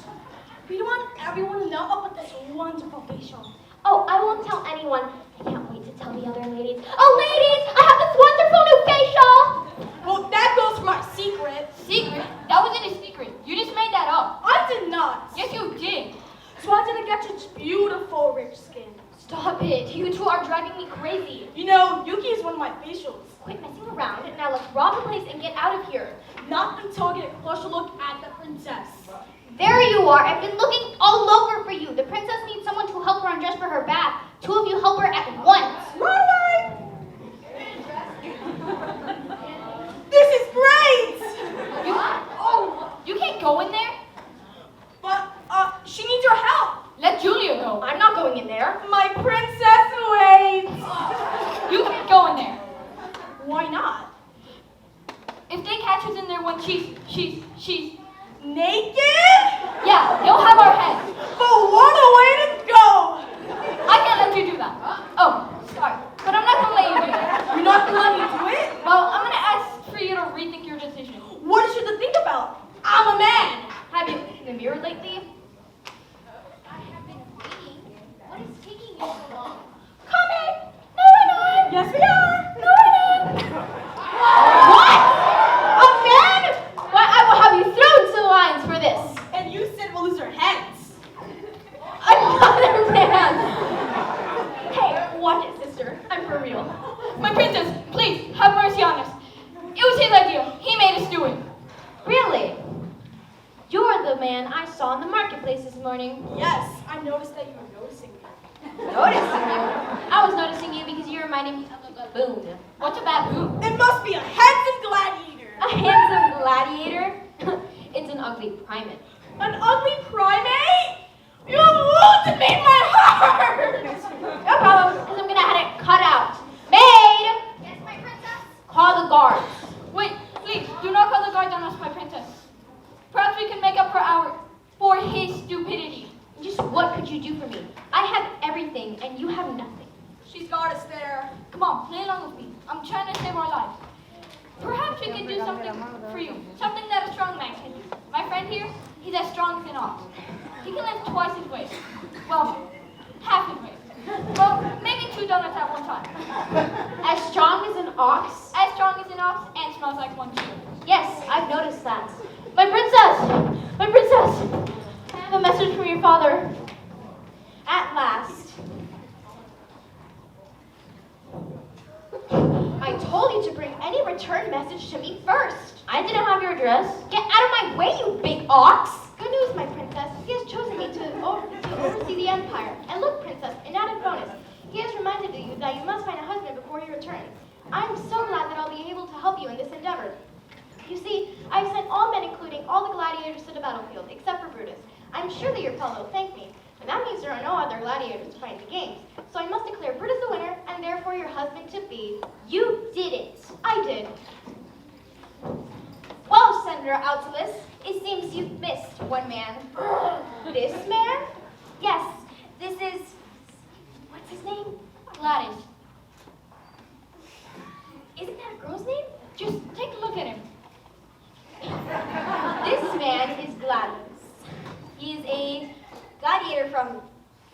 Speaker 3: We don't want everyone to know about this wonderful facial.
Speaker 6: Oh, I won't tell anyone. I can't wait to tell the other ladies. Oh, ladies, I have this wonderful new facial.
Speaker 3: Well, that goes for my secret.
Speaker 2: Secret? That wasn't a secret. You just made that up.
Speaker 3: I did not.
Speaker 2: Yes, you did.
Speaker 3: So I didn't get such beautiful, rich skin.
Speaker 2: Stop it. You two are driving me crazy.
Speaker 3: You know, Yuki is one of my facials.
Speaker 6: Quit messing around. Now let's rob the place and get out of here.
Speaker 3: Not until I get a closer look at the princess.
Speaker 5: There you are. I've been looking all over for you. The princess needs someone to help her undress for her bath. Two of you help her at once.
Speaker 3: Right away! This is great!
Speaker 2: You can't go in there.
Speaker 3: But, she needs your help.
Speaker 2: Let Julia go.
Speaker 6: I'm not going in there.
Speaker 3: My princess waits.
Speaker 2: You can't go in there.
Speaker 3: Why not?
Speaker 2: If they catch us in there when she's
Speaker 3: Naked?
Speaker 2: yeah, they'll have our heads.
Speaker 3: But what a way to go!
Speaker 2: I can't let you do that. Oh, sorry. But I'm not gonna let you do that.
Speaker 3: You're not gonna let me do it?
Speaker 2: Well, I'm gonna ask for you to rethink your decision.
Speaker 3: What is you to think about? I'm a man.
Speaker 6: Have you looked in the mirror lately?
Speaker 5: I have been waiting. What is taking you so long?
Speaker 3: Coming! No, we're not. Yes, we are. No, we're not.
Speaker 6: What? A man? Why, I will have you thrown to the lions for this.
Speaker 3: And you said we'll lose our heads.
Speaker 6: Another man. Hey, watch it, sister. I'm for real.
Speaker 2: My princess, please, have mercy on us. It was his idea. He made us do it.
Speaker 6: Really? You're the man I saw in the marketplace this morning.
Speaker 3: Yes, I noticed that you were noticing me.
Speaker 6: Noticing you? I was noticing you because you reminded me of a baboon.
Speaker 2: What's a baboon?
Speaker 3: It must be a handsome gladiator.
Speaker 6: A handsome gladiator? It's an ugly primate.
Speaker 3: An ugly primate? You have wounded me in my heart!
Speaker 6: No problem, because I'm gonna have it cut out. Maid!
Speaker 5: Yes, my princess?
Speaker 6: Call the guards.
Speaker 2: Wait, please, do not call the guards on us, my princess. Perhaps we can make up for his stupidity.
Speaker 6: Just what could you do for me? I have everything, and you have nothing.
Speaker 3: She's got us there.
Speaker 2: Come on, play along with me. I'm trying to save our lives. Perhaps we can do something for you. Something that a strong man can do. My friend here, he's as strong as an ox. He can lift twice his weight. Well, half his weight. Well, maybe 2 donuts at one time.
Speaker 6: As strong as an ox?
Speaker 2: As strong as an ox and smells like one too.
Speaker 6: Yes, I've noticed that. My princess! My princess! I have a message from your father. At last. I told you to bring any return message to me first. I didn't have your address. Get out of my way, you big ox!
Speaker 5: Good news, my princess. He has chosen me to oversee the empire. And look, princess, an added bonus. He has reminded you that you must find a husband before he returns. I am so glad that I'll be able to help you in this endeavor. You see, I've sent all men, including all the gladiators, to the battlefield, except for Brutus. I'm sure that your fellow will thank me. And that means there are no other gladiators to fight in the games. So I must declare Brutus the winner, and therefore your husband-to-be.
Speaker 7: You didn't.
Speaker 5: I did.
Speaker 7: Well, Senator Altimus, it seems you've missed one man.
Speaker 5: This man?
Speaker 7: Yes, this is... What's his name?
Speaker 2: Gladys.
Speaker 7: Isn't that a girl's name?
Speaker 2: Just take a look at him.
Speaker 7: This man is Gladys. He is a gladiator from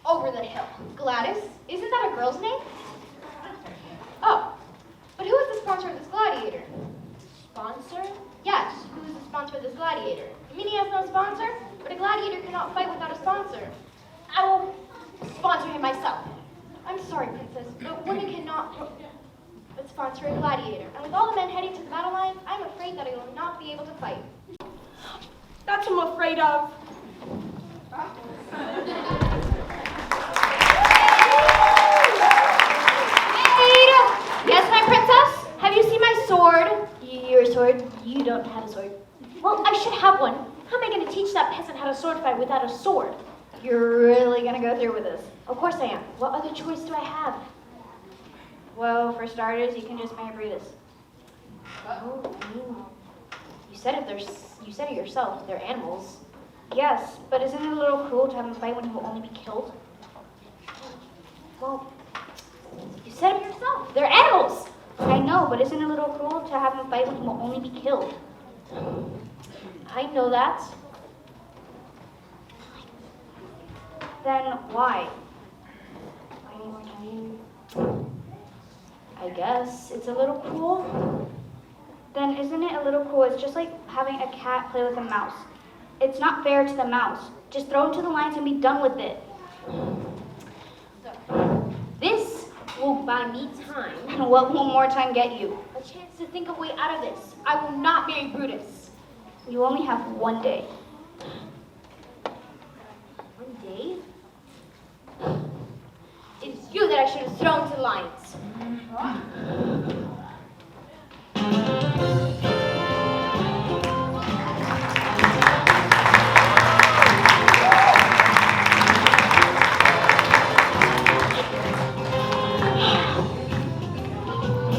Speaker 7: over the hill.
Speaker 5: Gladys? Isn't that a girl's name? Oh, but who is the sponsor of this gladiator?
Speaker 7: Sponsor?
Speaker 5: Yes, who is the sponsor of this gladiator? You mean he has no sponsor? But a gladiator cannot fight without a sponsor.
Speaker 7: I will sponsor him myself.
Speaker 5: I'm sorry, Princess, but women cannot but sponsor a gladiator. And with all the men heading to the battle line, I'm afraid that I will not be able to fight.
Speaker 3: That's what I'm afraid of.
Speaker 7: Yes, my princess? Have you seen my sword? Your sword? You don't have a sword. Well, I should have one. How am I going to teach that peasant how to sword fight without a sword?
Speaker 5: You're really gonna go through with this?
Speaker 7: Of course I am. What other choice do I have?
Speaker 5: Well, for starters, you can just marry Brutus.
Speaker 7: Oh,
Speaker 5: You said it yourself. They're animals.
Speaker 7: yes, but isn't it a little cruel to have him fight when he will only be killed?
Speaker 5: Well, you said it yourself. They're animals.
Speaker 7: I know, but isn't it a little cruel to have him fight when he will only be killed?
Speaker 5: I know that.
Speaker 7: Then why?
Speaker 5: I guess it's a little cruel.
Speaker 7: Then isn't it a little cruel? It's just like having a cat play with a mouse. It's not fair to the mouse. Just throw him to the lions and be done with it.
Speaker 5: This will buy me time.
Speaker 7: And what will more time get you?
Speaker 5: A chance to think a way out of this. I will not marry Brutus.
Speaker 7: You only have one day.
Speaker 5: One day? It is you that I should have thrown to the lions.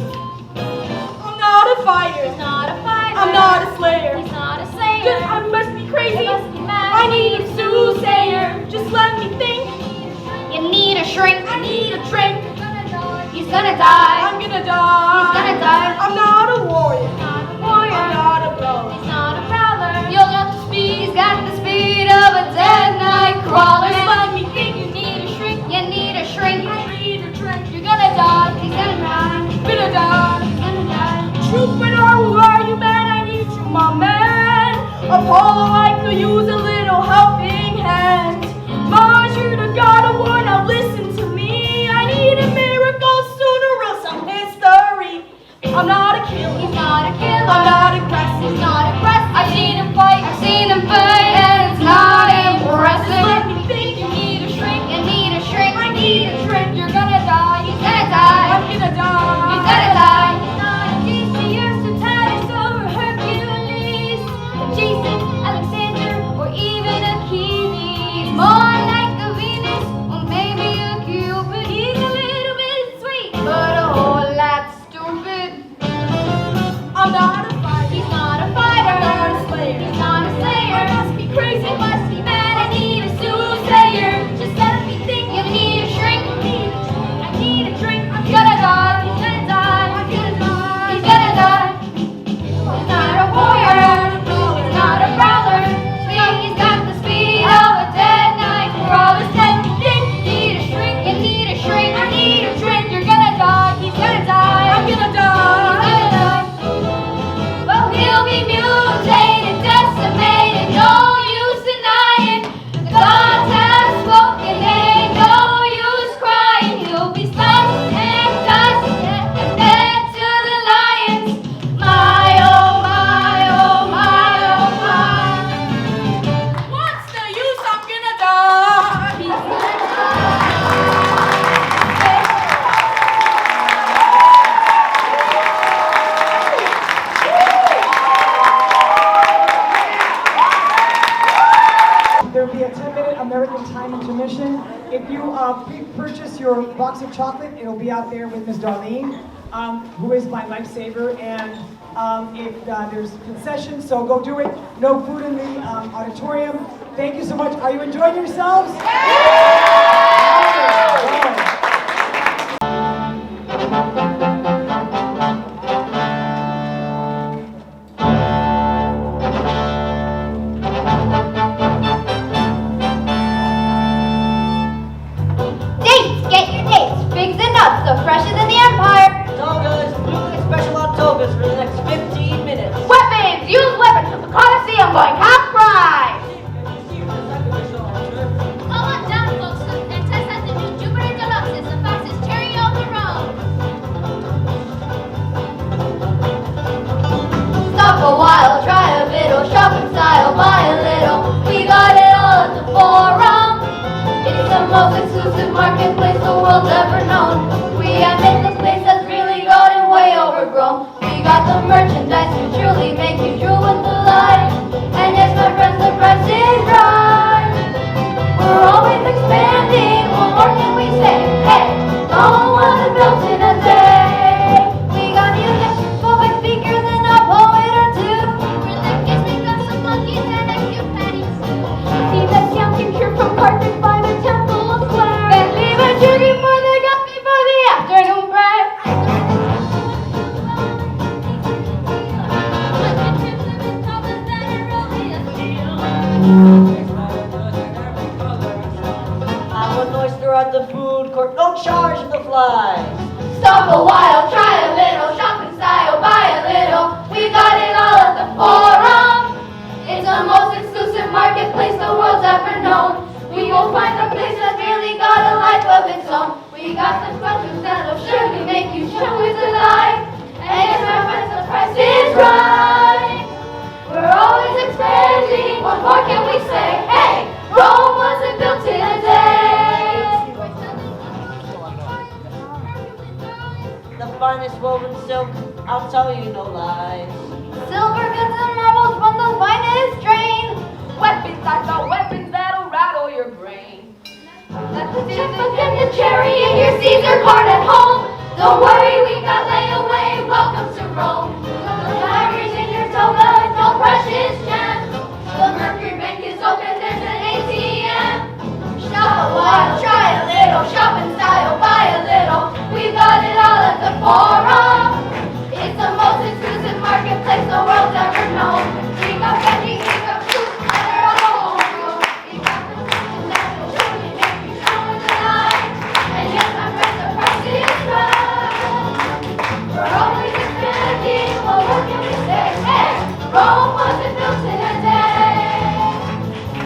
Speaker 3: I'm not a fighter.
Speaker 2: He's not a fighter.
Speaker 3: I'm not a slayer.
Speaker 2: He's not a sayer.
Speaker 3: I must be crazy.
Speaker 2: You must be mad.
Speaker 3: I need a soothsayer. Just let me think.
Speaker 7: You need a shrink.
Speaker 3: I need a drink.
Speaker 7: He's gonna die.
Speaker 3: I'm gonna die.
Speaker 7: He's gonna die.
Speaker 3: I'm not a warrior.
Speaker 2: Not a warrior.
Speaker 3: I'm not a brawler.
Speaker 2: He's not a prowler.
Speaker 7: You'll got the speed. He's got the speed of a dead night crawler.
Speaker 3: Just let me think.
Speaker 2: You need a shrink.
Speaker 7: You need a shrink.
Speaker 3: I need a drink.
Speaker 2: You're gonna die.
Speaker 7: He's gonna die.
Speaker 3: I'm gonna die.
Speaker 7: He's gonna die.
Speaker 3: Jupiter, who are you, man? I need you, my man. Apollo, I could use a little helping hand. Mars, you're the god of war. Now listen to me. I need a miracle sooner or else I'm history. I'm not a killer.
Speaker 2: He's not a killer.
Speaker 3: I'm not aggressive.
Speaker 2: He's not aggressive.
Speaker 7: I've seen him fight. I've seen him fight, and it's not impressive.
Speaker 3: Let me think.
Speaker 2: You need a shrink.
Speaker 7: You need a shrink.
Speaker 3: I need a drink.
Speaker 2: You're gonna die.
Speaker 7: He's gonna die.
Speaker 3: I'm gonna die.
Speaker 7: He's gonna die.
Speaker 2: He's not Odysseus or Titus or Hercules, or Jason, Alexander, or even Achilles.
Speaker 7: More like a Venus, or maybe a Cupid.
Speaker 2: He's a little bit sweet,
Speaker 7: But a whole lot stupid.
Speaker 3: I'm not a fighter.
Speaker 2: he's not a fighter.
Speaker 3: I'm not a slayer.
Speaker 2: He's not a slayer.
Speaker 3: I must be crazy.
Speaker 2: I must be mad. I need a soothsayer. Just let me think.
Speaker 7: You need a shrink.
Speaker 2: I need a drink.
Speaker 9: purchase your box of chocolate, it'll be out there with Miss Darlene, who is my lifesaver. And if there's concessions, so go do it. No food in the auditorium. Thank you so much. Are you enjoying yourselves?
Speaker 7: Dates! Get your dates! Figs and nuts, the freshest in the empire!
Speaker 4: Togas, blue special on togas for the next 15 minutes.
Speaker 7: Weapons! Use weapons at the Coliseum going half price!
Speaker 6: Come on down, folks, and test out the new Jupiter Deluxe. It's the fastest cherry on the road.
Speaker 1: Stop a while, try a bit, or shop in style, buy a little. We got it all at the Forum. It's the most exclusive marketplace the world's ever known. We have made this place that's really gotten way overgrown. We got the merchandise to truly make you drool with delight. And yes, my friends, the price is right. We're always expanding. What more can we say? Hey, no one built in a day. We got music, public speakers, and a poet or two.
Speaker 6: For the kids, we got some monkeys and a cute petty zoo.
Speaker 1: See the counting here from Carthage by the Temple of Clare. Then leave a tribute for the guppy for the afternoon prayer.
Speaker 4: Have an oyster at the food court, no charge the flies.
Speaker 1: Stop a while, try a little, shop in style, buy a little. We got it all at the Forum. It's the most exclusive marketplace the world's ever known. We will find a place that's really got a life of its own. We got the questions that'll surely make you show with delight. And yes, my friends, the price is right. We're always expanding. What more can we say? Hey, Rome wasn't built in a day.
Speaker 4: The finest woven silk, I'll tell you no lies.
Speaker 1: Silver goods and marbles from the finest strain.
Speaker 3: Weapons, I got weapons that'll rattle your brain.
Speaker 1: That's the checkbook and the cherry in your Caesar card at home. Don't worry, we got layaway. Welcome to Rome. The diaries in your toga, no precious gems. The Mercury Bank is open, there's an ATM. Shop a while, try a little, shop in style, buy a little. We got it all at the Forum. It's the most exclusive marketplace the world's ever known. We got Benji, we got Fruit, and they're all homegrown. We got the questions that will truly make you show in the light. And yes, my friends, the price is right. We're always expanding, well, what can we say? Hey, Rome wasn't built in a day.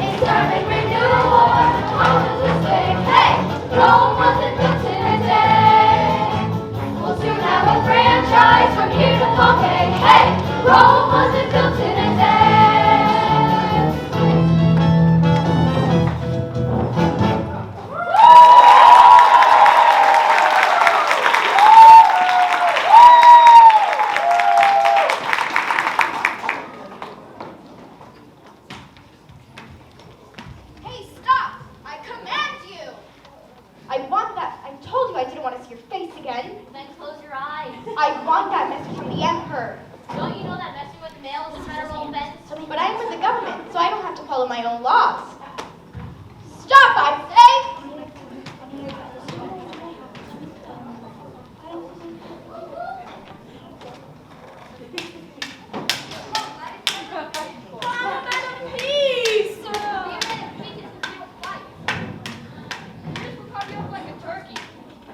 Speaker 1: It's time to renewal, how does it say? Hey, Rome wasn't built in a day. We'll soon have a franchise from here to Pompeii. Hey, Rome wasn't built in a day.
Speaker 5: Hey, stop! I command you! I want that. I told you I didn't want to see your face again.
Speaker 6: Then close your eyes.
Speaker 5: I want that message from the Emperor.
Speaker 6: Don't you know that messing with mail is a federal offense?
Speaker 5: But I'm with the government, so I don't have to follow my own laws. Stop, I say!
Speaker 3: Peace!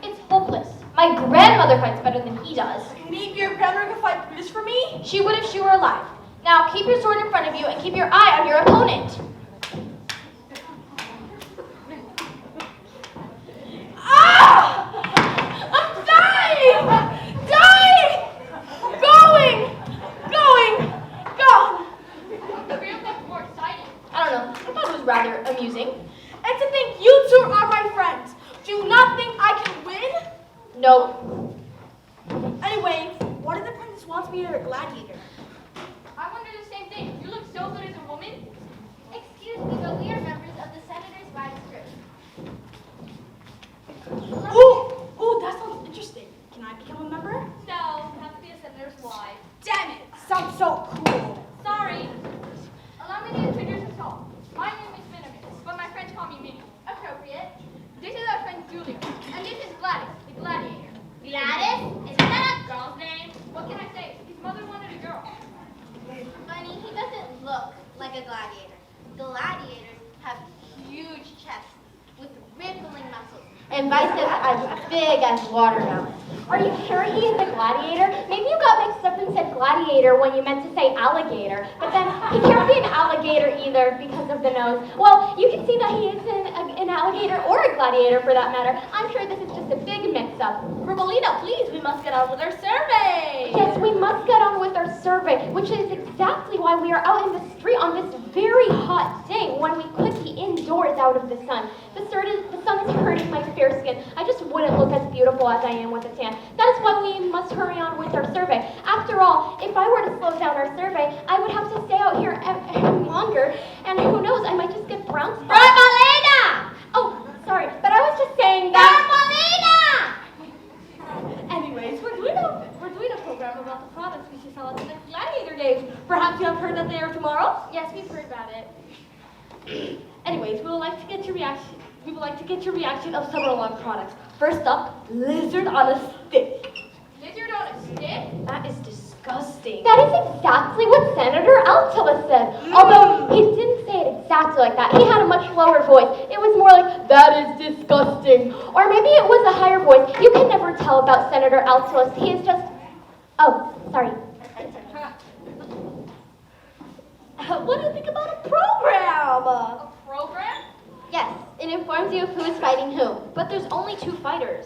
Speaker 6: It's hopeless. My grandmother fights better than he does.
Speaker 3: Maybe your grandmother could fight British for me?
Speaker 6: She would if she were alive. Now keep your sword in front of you and keep your eye on your opponent.
Speaker 3: Ah! I'm dying! Dying! Gone!
Speaker 6: I don't know. I thought it was rather amusing.
Speaker 3: And to think you two are my friends. Do you not think I can win?
Speaker 6: No.
Speaker 3: Anyway, why did the princess want me to be a gladiator?
Speaker 2: I wonder the same thing. You look so good as a woman.
Speaker 6: Excuse me, but we are members of the Senator's Wives Group.
Speaker 3: Ooh, that sounds interesting. Can I become a member?
Speaker 2: No, you have to be a senator's wife.
Speaker 3: Damn it, sounds so cool.
Speaker 2: Sorry. Allow me to introduce myself. My name is Minimus, but my friends call me Minnie. Appropriate. This is our friend Julia, and this is Gladys, the gladiator.
Speaker 6: Gladys? Isn't that a girl's name?
Speaker 2: What can I say? His mother wanted a girl.
Speaker 6: Funny, he doesn't look like a gladiator. Gladiators have huge chests with rippling muscles and biceps as big as watermelons.
Speaker 7: Are you sure he is a gladiator? Maybe you got mixed up and said gladiator when you meant to say alligator. But then he can't be an alligator either because of the nose. Well, you can see that he is an alligator or a gladiator for that matter. I'm sure this is just a big mix-up.
Speaker 6: Robolina, please, we must get on with our survey.
Speaker 7: Yes, we must get on with our survey, which is exactly why we are out in the street on this very hot day when we could be indoors out of the sun. The sun is hurting my fair skin. I just wouldn't look as beautiful as I am with a tan. That is why we must hurry on with our survey. After all, if I were to slow down our survey, I would have to stay out here longer, and who knows, I might just get brown spots.
Speaker 6: Robolina!
Speaker 7: Oh, sorry, but I was just saying that.
Speaker 6: Robolina!
Speaker 3: Anyways, we're doing a program about the products we should sell at the next Gladiator Days. Perhaps you have heard that they are tomorrow?
Speaker 2: Yes, we've heard about it.
Speaker 3: Anyways, we would like to get your reaction of several of our products. First up, lizard on a stick.
Speaker 2: Lizard on a stick?
Speaker 3: That is disgusting.
Speaker 7: That is exactly what Senator Altula said. Although he didn't say it exactly like that. He had a much lower voice. It was more like, that is disgusting. Or maybe it was a higher voice. You can never tell about Senator Altula. He is just... Oh, sorry.
Speaker 3: What do you think about a program?
Speaker 2: A program?
Speaker 6: Yes, it informs you of who is fighting who.
Speaker 3: But there's only 2 fighters.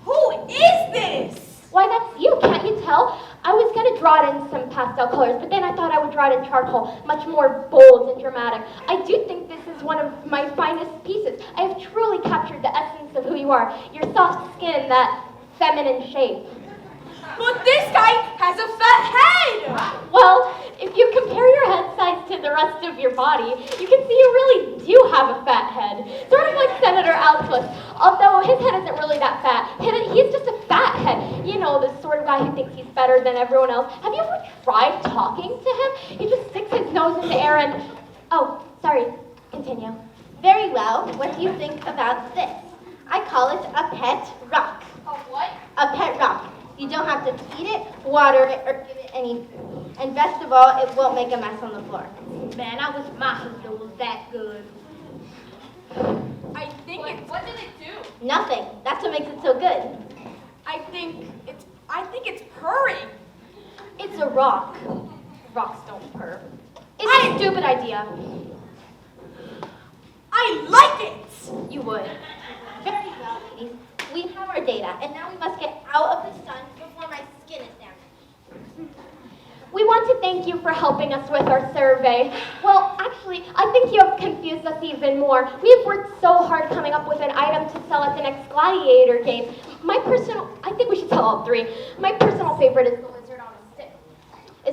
Speaker 3: Who is this?
Speaker 7: Why, that's you. Can't you tell? I was going to draw it in some pastel colors, but then I thought I would draw it in charcoal, much more bold and dramatic. I do think this is one of my finest pieces. I have truly captured the essence of who you are. Your soft skin, that feminine shape.
Speaker 3: But this guy has a fat head!
Speaker 7: Well, if you compare your head size to the rest of your body, you can see you really do have a fat head. Sort of like Senator Altula, although his head isn't really that fat. He's just a fat head. You know, the sort of guy who thinks he's better than everyone else. Have you ever tried talking to him? He just sticks his nose in the air and... Oh, sorry. Continue.
Speaker 6: Very well, what do you think about this? I call it a pet rock.
Speaker 2: A what?
Speaker 6: A pet rock. You don't have to feed it, water it, or give it any food. And best of all, it won't make a mess on the floor.
Speaker 3: Man, I wish my sister was that good. I think
Speaker 2: What did it do?
Speaker 6: Nothing. That's what makes it so good.
Speaker 3: I think it's purring.
Speaker 7: It's a rock. Rocks don't purr. It's a stupid idea.
Speaker 3: I like it.
Speaker 7: You would.
Speaker 6: Very well, ladies. We have our data, and now we must get out of the sun before my skin is damaged.
Speaker 7: We want to thank you for helping us with our survey. Well, actually, I think you have confused us even more. We have worked so hard coming up with an item to sell at the next Gladiator Games. I think we should sell all 3. My personal favorite is the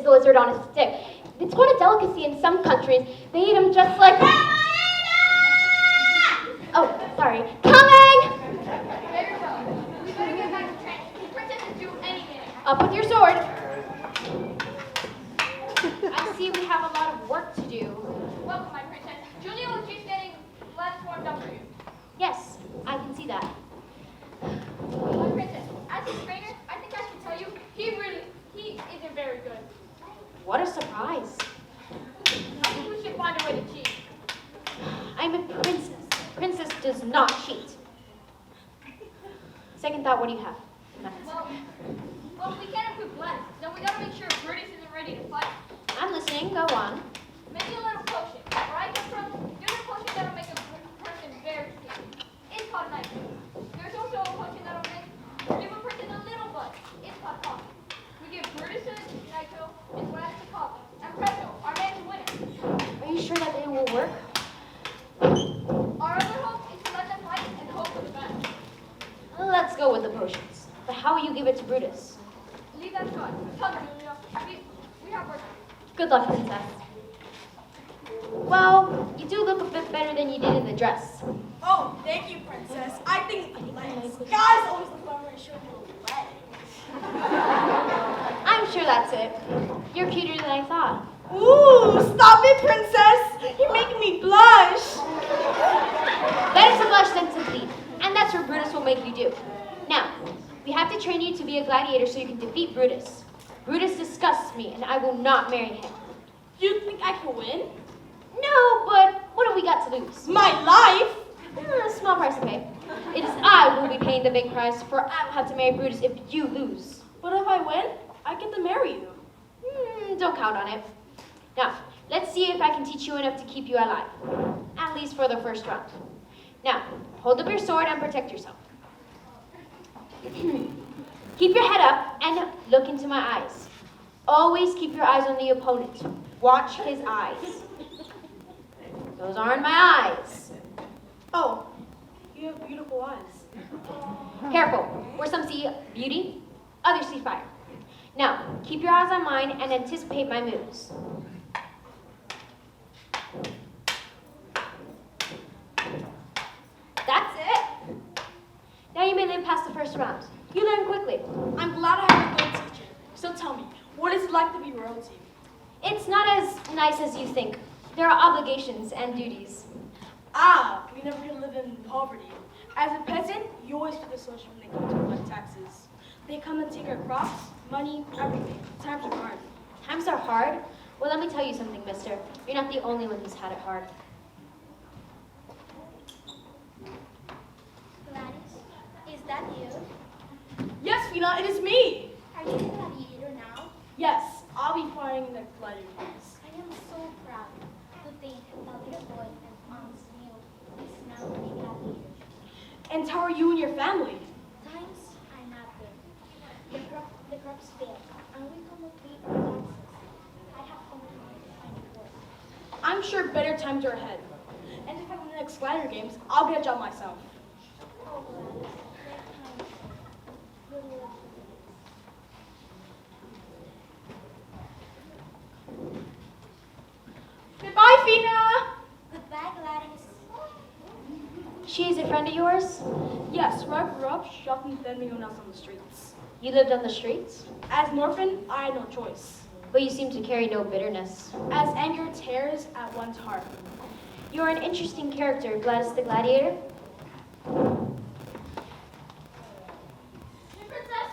Speaker 7: lizard on a stick. It's quite a delicacy in some countries. They eat them just like... Oh, sorry. Coming!
Speaker 2: Very well. We better get back to training. The princess is due any minute.
Speaker 7: Up with your sword. I see we have a lot of work to do.
Speaker 2: Welcome, my princess. Julia was just getting blood warmed up for you.
Speaker 7: Yes, I can see that.
Speaker 2: My princess, as a trainer, I think I should tell you, he isn't very good.
Speaker 7: What a surprise.
Speaker 2: I think we should find a way to cheat.
Speaker 7: I'm a princess. Princess does not cheat. Second thought, what do you have?
Speaker 2: Well, we can't improve Gladys, so we gotta make sure Brutus isn't ready to fight.
Speaker 7: I'm listening. Go on.
Speaker 2: Maybe a little potion. Where I come from, there's a potion that'll make a person very sick. It's called nitro. There's also a potion that'll give a person a little buzz. It's called coffee. We give Brutus a nitro and Gladys a coffee. And presto, our man's a winner.
Speaker 7: Are you sure that they will work?
Speaker 2: Our other hope is to let them fight and hope for the best.
Speaker 7: Let's go with the potions. But how will you give it to Brutus?
Speaker 2: Leave that to us. Tell them, Julia. We have work.
Speaker 7: Good luck, princess. Well, you do look a bit better than you did in the dress.
Speaker 3: Oh, thank you, princess.
Speaker 7: that's it. You're cuter than I thought.
Speaker 3: Ooh, stop it, princess. You're making me blush.
Speaker 7: Better to blush than to bleed. And that's what Brutus will make you do. Now, we have to train you to be a gladiator so you can defeat Brutus. Brutus disgusts me, and I will not marry him.
Speaker 3: You think I can win?
Speaker 7: No, but what have we got to lose?
Speaker 3: My life?
Speaker 7: A small price to pay. It is I who will be paying the big price, for I will have to marry Brutus if you lose.
Speaker 3: But if I win, I get to marry you.
Speaker 7: Don't count on it. Now, let's see if I can teach you enough to keep you alive. At least for the first round. Now, hold up your sword and protect yourself. Keep your head up and look into my eyes. Always keep your eyes on the opponent. Watch his eyes. Those aren't my eyes.
Speaker 3: Oh, you have beautiful eyes.
Speaker 7: Careful. Where some see beauty, others see fire. Now, keep your eyes on mine and anticipate my moves. That's it. Now you may live past the first round. You learn quickly.
Speaker 3: I'm glad I have a good teacher. So tell me, what is it like to be royalty?
Speaker 7: It's not as nice as you think. There are obligations and duties.
Speaker 3: Ah, we never can live in poverty. As a peasant, you always feel the social when they come to collect taxes. They come and take our crops, money, everything. Times are hard.
Speaker 7: Times are hard? Well, let me tell you something, mister. You're not the only one who's had it hard.
Speaker 6: Gladys, is that you?
Speaker 3: Yes, Fina, it is me.
Speaker 6: Are you a gladiator now?
Speaker 3: Yes, I'll be fighting in the gladiator games.
Speaker 6: I am so proud to think that little boy and Aunt Neil is now a gladiator.
Speaker 3: And how are you and your family?
Speaker 6: Times are not good. The crops fail, and we cannot pay our taxes. I have come to find work.
Speaker 3: I'm sure better times are ahead. And if I win the next gladiator games, I'll get a job myself.
Speaker 6: Oh, Gladys, that time really lucky.
Speaker 3: Goodbye, Fina.
Speaker 6: Goodbye, Gladys.
Speaker 7: She is a friend of yours?
Speaker 3: Yes, where I grew up, she often fed me when I was on the streets.
Speaker 7: You lived on the streets?
Speaker 3: As an orphan, I had no choice.
Speaker 7: But you seem to carry no bitterness.
Speaker 3: As anger tears at one's heart.
Speaker 7: You're an interesting character, Gladys the Gladiator.
Speaker 2: Hey, princess.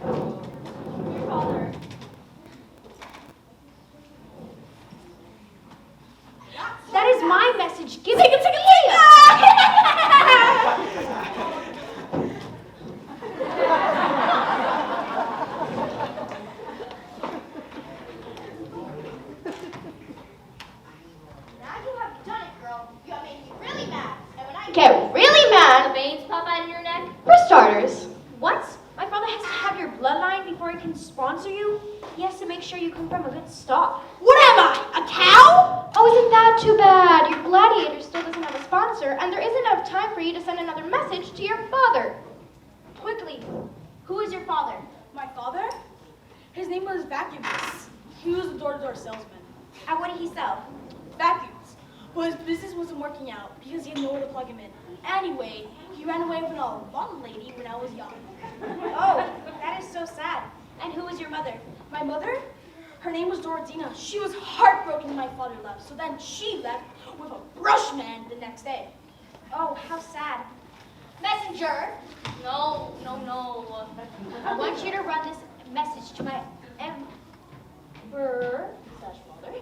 Speaker 2: Your father.
Speaker 7: That is my message. Give it to Leah.
Speaker 5: Now you have done it, girl. You have made me really mad. And when I
Speaker 7: Get really mad.
Speaker 2: Veins pop out of your neck.
Speaker 7: For starters. What? My father has to have your bloodline before he can sponsor you? He has to make sure you come from a good stock.
Speaker 3: What am I, a cow?
Speaker 7: Oh, isn't that too bad? Your gladiator still doesn't have a sponsor, and there isn't enough time for you to send another message to your father.
Speaker 5: quickly, who is your father?
Speaker 3: My father? His name was Vacuous. He was a door-to-door salesman.
Speaker 5: And what did he sell?
Speaker 3: Vacuums. But his business wasn't working out because he had nowhere to plug him in. Anyway, he ran away with a blonde lady when I was young.
Speaker 5: Oh, that is so sad. And who was your mother?
Speaker 3: My mother? Her name was Dorotina. She was heartbroken when my father left, so then she left with a brush man the next day.
Speaker 5: Oh, how sad. Messenger,
Speaker 2: No.
Speaker 7: I want you to run this message to my emperor slash father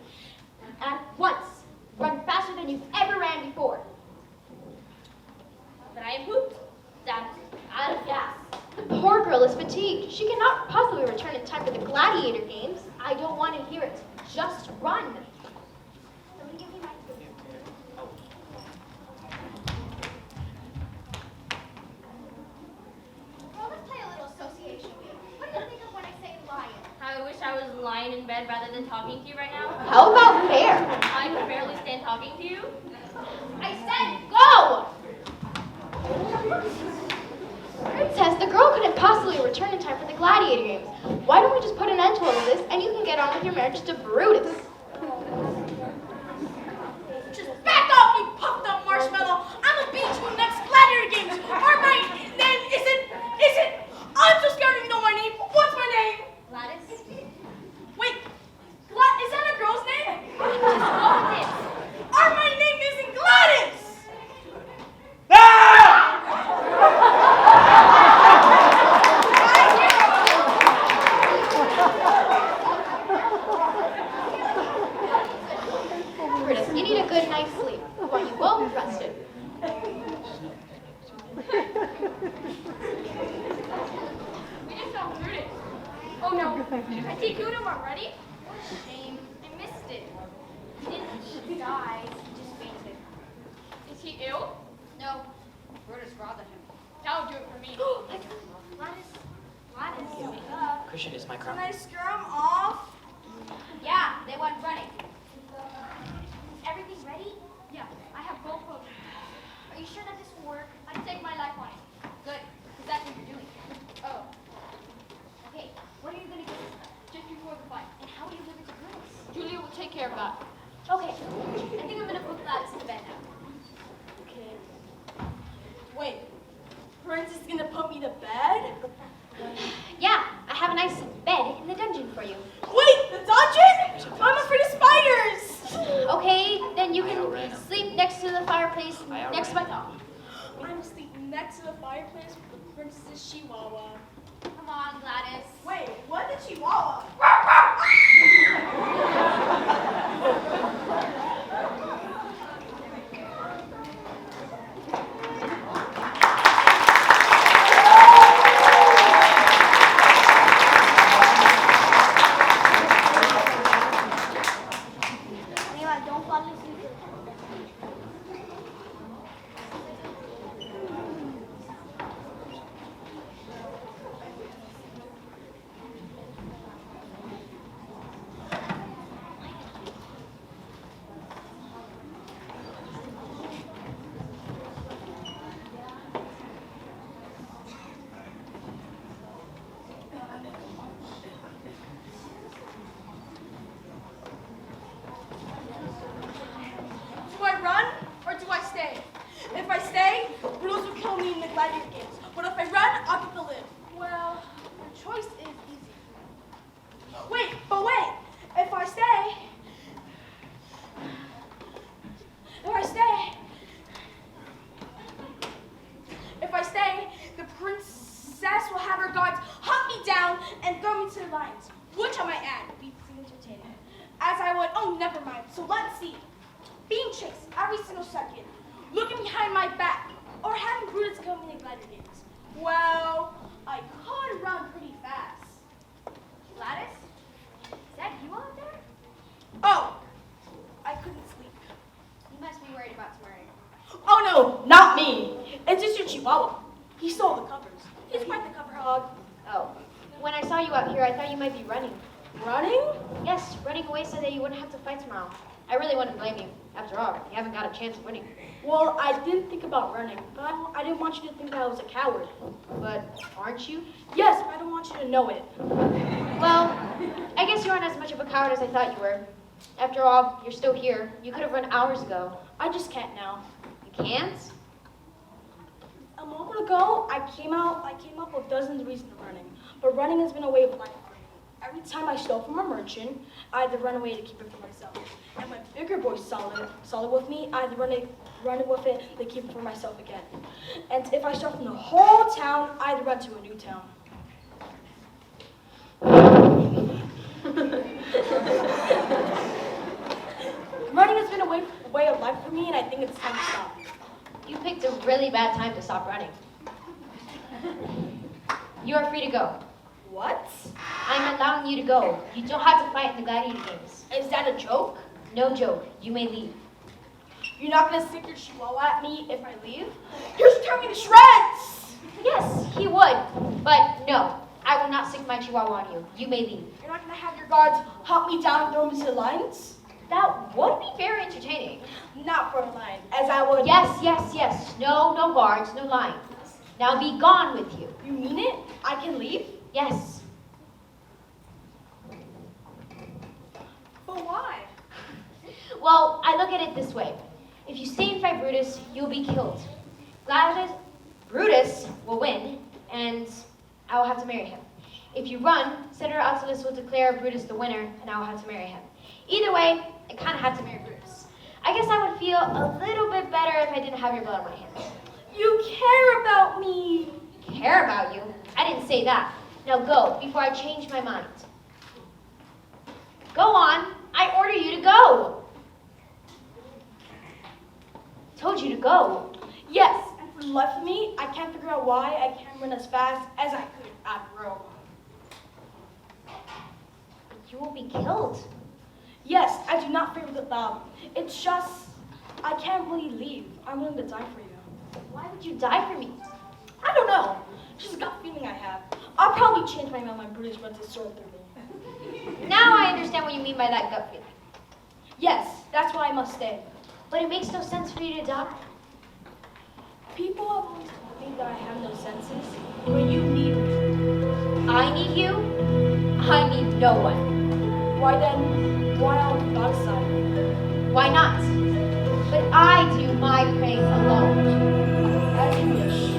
Speaker 7: at once. Run faster than you've ever ran before.
Speaker 2: But I am pooped. That's out of gas.
Speaker 7: The poor girl is fatigued. She cannot possibly return in time for the gladiator games. I don't want to hear it. Just run.
Speaker 6: Let me give you my food.
Speaker 5: well, let's play a little association game. What do you think of when I say lion?
Speaker 2: How I wish I was lying in bed rather than talking to you right now.
Speaker 7: How about fair?
Speaker 2: I can barely stand talking to you.
Speaker 5: I said go!
Speaker 7: Princess, the girl couldn't possibly return in time for the gladiator games. Why don't we just put an end to all of this and you can get on with your marriage to Brutus?
Speaker 3: Just back off, you puffed up marshmallow. I'm gonna beat you in the next gladiator games. Or my name isn't.
Speaker 5: sleep. I want you well rested.
Speaker 2: We just saw Brutus. Oh no, has he killed him already?
Speaker 5: Shame. I missed it. He didn't die. He just fainted.
Speaker 2: Is he ill?
Speaker 5: No. Brutus rather him.
Speaker 2: That'll do it for me.
Speaker 5: Gladys, wake up.
Speaker 4: Christian, is my
Speaker 3: Can
Speaker 4: crown.
Speaker 3: I scare him off?
Speaker 5: Yeah, they went running.
Speaker 6: Is everything ready?
Speaker 2: Yeah, I have both of them.
Speaker 6: Are you sure that this will work?
Speaker 2: I'd take my life on it. Good, because that's what you're doing. Oh,
Speaker 6: Okay, when are you gonna get this?
Speaker 2: just before the fight.
Speaker 6: And how will you give it to Brutus?
Speaker 2: Julia will take care of that.
Speaker 6: Okay, I think I'm gonna put Gladys in bed now.
Speaker 3: Okay. Wait, Prince is gonna put me to bed?
Speaker 5: Yeah, I have a nice bed in the dungeon for you.
Speaker 3: Wait, the dungeon? I'm afraid of spiders!
Speaker 5: Okay, then you can sleep next to the fireplace next to my dog.
Speaker 3: I'm sleeping next to the fireplace with the princess's chihuahua.
Speaker 6: Come on, Gladys.
Speaker 3: Wait, what the chihuahua?
Speaker 6: Leon, don't fall asleep.
Speaker 3: Do I run or do I stay? If I stay, Brutus will kill me in the gladiator games. But if I run, I'll get the live. Well, the choice is easy. Wait, but wait. If I stay, the princess will have her guards hunt me down and throw me to the lions, which I might add would be pretty entertaining. As I would, oh, never mind. So let's see. Being chased every single second, looking behind my back, or having Brutus kill me in gladiator games. Well, I could run pretty fast.
Speaker 6: Gladys? Is that you out there?
Speaker 3: Oh, I couldn't sleep.
Speaker 5: You must be worried about tomorrow.
Speaker 3: Oh no, not me. It's just your chihuahua. He stole the covers. He's quite the cover hog.
Speaker 5: Oh, when I saw you out here, I thought you might be running.
Speaker 3: Running?
Speaker 5: Yes, running away so that you wouldn't have to fight tomorrow. I really wouldn't blame you. After all, you haven't got a chance of winning.
Speaker 3: Well, I didn't think about running, but I didn't want you to think that I was a coward.
Speaker 5: But aren't you?
Speaker 3: Yes, but I don't want you to know it.
Speaker 5: Well, I guess you aren't as much of a coward as I thought you were. After all, you're still here. You could have run hours ago.
Speaker 3: I just can't now.
Speaker 5: You can't?
Speaker 3: A moment ago, I came up with dozens of reasons for running, but running has been a way of life for me. Every time I stole from a merchant, I had to run away to keep it for myself. And when bigger boys saw it with me, I had to run with it to keep it for myself again. And if I stole from the whole town, I had to run to a new town. Running has been a way of life for me, and I think it's time to stop.
Speaker 5: You picked a really bad time to stop running. You are free to go.
Speaker 3: What?
Speaker 5: I'm allowing you to go. You don't have to fight in the gladiator games.
Speaker 3: Is that a joke?
Speaker 5: No joke. You may leave.
Speaker 3: You're not gonna stick your chihuahua at me if I leave? You're just tearing me to shreds!
Speaker 5: Yes, he would. But no, I will not stick my chihuahua on you. You may leave.
Speaker 3: You're not gonna have your guards hunt me down and throw me to the lions?
Speaker 5: That would be very entertaining.
Speaker 3: Not for a lion, as I would.
Speaker 5: Yes, yes, yes. No, no guards, no lions. Now be gone with you.
Speaker 3: You mean it? I can leave?
Speaker 5: Yes.
Speaker 3: But why?
Speaker 5: Well, I look at it this way. If you stay and fight Brutus, you'll be killed. Brutus will win, and I will have to marry him. If you run, Senator Attalus will declare Brutus the winner, and I will have to marry him. Either way, I kind of have to marry Brutus. I guess I would feel a little bit better if I didn't have your blood on my hands.
Speaker 3: You care about me.
Speaker 5: Care about you? I didn't say that. Now go, before I change my mind. Go on. I order you to go.
Speaker 7: told you to go.
Speaker 3: Yes, and for the life of me, I can't figure out why I can't run as fast as I could after all.
Speaker 7: You will be killed.
Speaker 3: Yes, I do not favor the thought. It's just, I can't really leave. I'm willing to die for you.
Speaker 7: Why would you die for me?
Speaker 3: I don't know. Just a gut feeling I have. I'll probably change my mind when Brutus runs his sword through me.
Speaker 7: Now I understand what you mean by that gut feeling.
Speaker 3: Yes, that's why I must stay.
Speaker 7: But it makes no sense for you to die.
Speaker 3: People have always told me that I have no senses, but you need me.
Speaker 7: I need you. I need no one.
Speaker 3: Why then, why on God's side?
Speaker 7: Why not? But I do my praying alone.
Speaker 3: As you wish.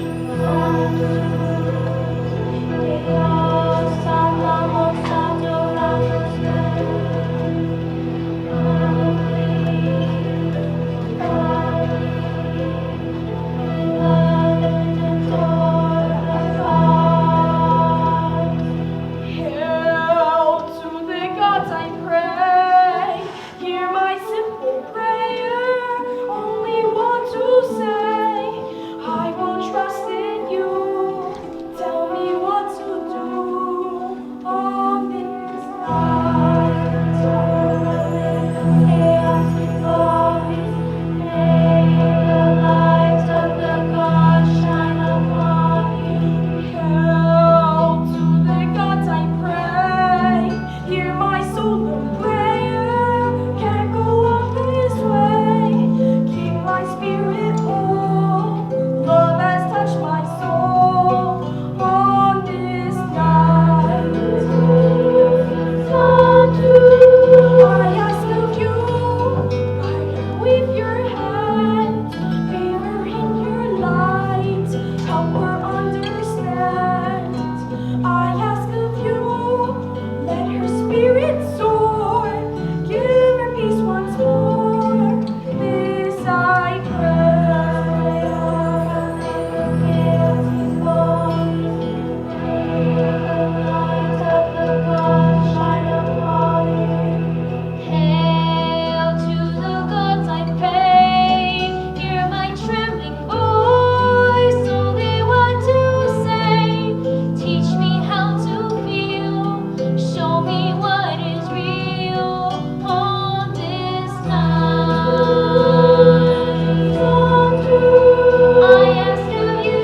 Speaker 3: Hail to the gods, I pray. Hear my simple prayer. Only want to say, I will trust in you. Tell me what to do on this night. Hail the light of the gods shine upon you. Hail to the gods, I pray. Hear my solemn prayer. Can't go on this way. Keep my spirit whole. Love has touched my soul on this night. I ask of you, guide with your hand, favor in your light, help her understand. I ask of you, let her spirit soar, give her peace once more. This I Hail to the gods, I pray. Hear my trembling voice, only what to say. Teach me how to feel, show me what is real on this night. I ask of you,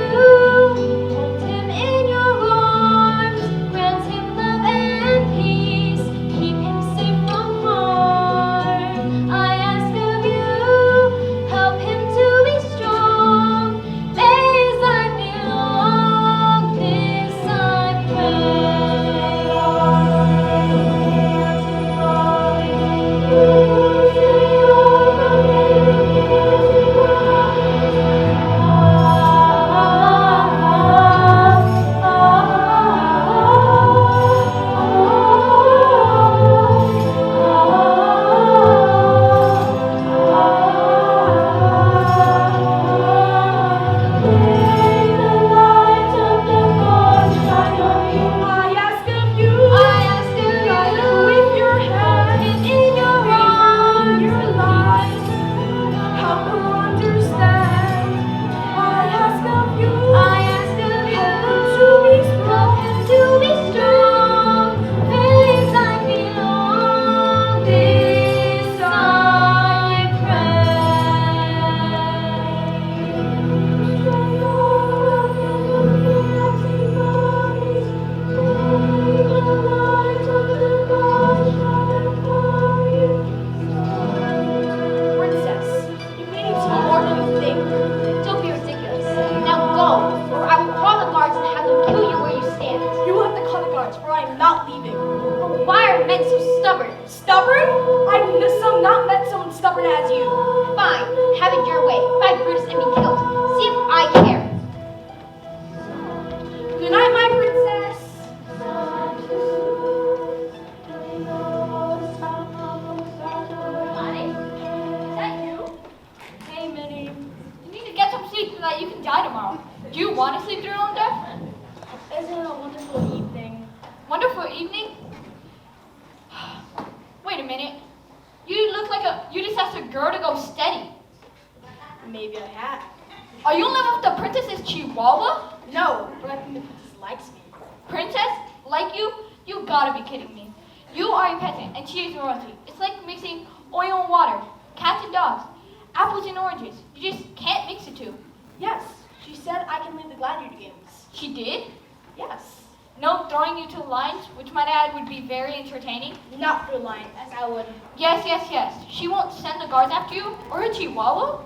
Speaker 3: hold him in your arms, grant him love and peace, keep him safe from harm. I ask of you, help him to be strong, as I belong, this I Princess, you made it to more than you think.
Speaker 7: Don't be ridiculous. Now go, or I will call the guards and have them kill you where you stand.
Speaker 3: You will have to call the guards, for I am not leaving.
Speaker 7: But why are men so stubborn?
Speaker 3: Stubborn? I've not met someone stubborn as you.
Speaker 7: Fine, have it your way. Fight Brutus and be killed. See if I care.
Speaker 3: Good night, my princess.
Speaker 2: Bonnie, is that you?
Speaker 3: Hey, Minnie.
Speaker 2: You need to get some sleep so that you can die tomorrow. Do you want to sleep through your own death?
Speaker 3: Isn't it a wonderful evening?
Speaker 2: Wonderful evening? Wait a minute. You look like you just asked a girl to go steady.
Speaker 3: Maybe I have.
Speaker 2: Are you in love with the princess's chihuahua?
Speaker 3: No, but I think the princess likes me.
Speaker 2: Princess? Like you? You gotta be kidding me. You are a peasant and she is royalty. It's like mixing oil and water, cats and dogs, apples and oranges. You just can't mix the two.
Speaker 3: Yes, she said I can lead the gladiator games.
Speaker 2: She did?
Speaker 3: Yes.
Speaker 2: No throwing you to the lions, which might add would be very entertaining.
Speaker 3: Not for the lion, as I would.
Speaker 2: Yes, yes, yes. She won't send the guards after you or a chihuahua?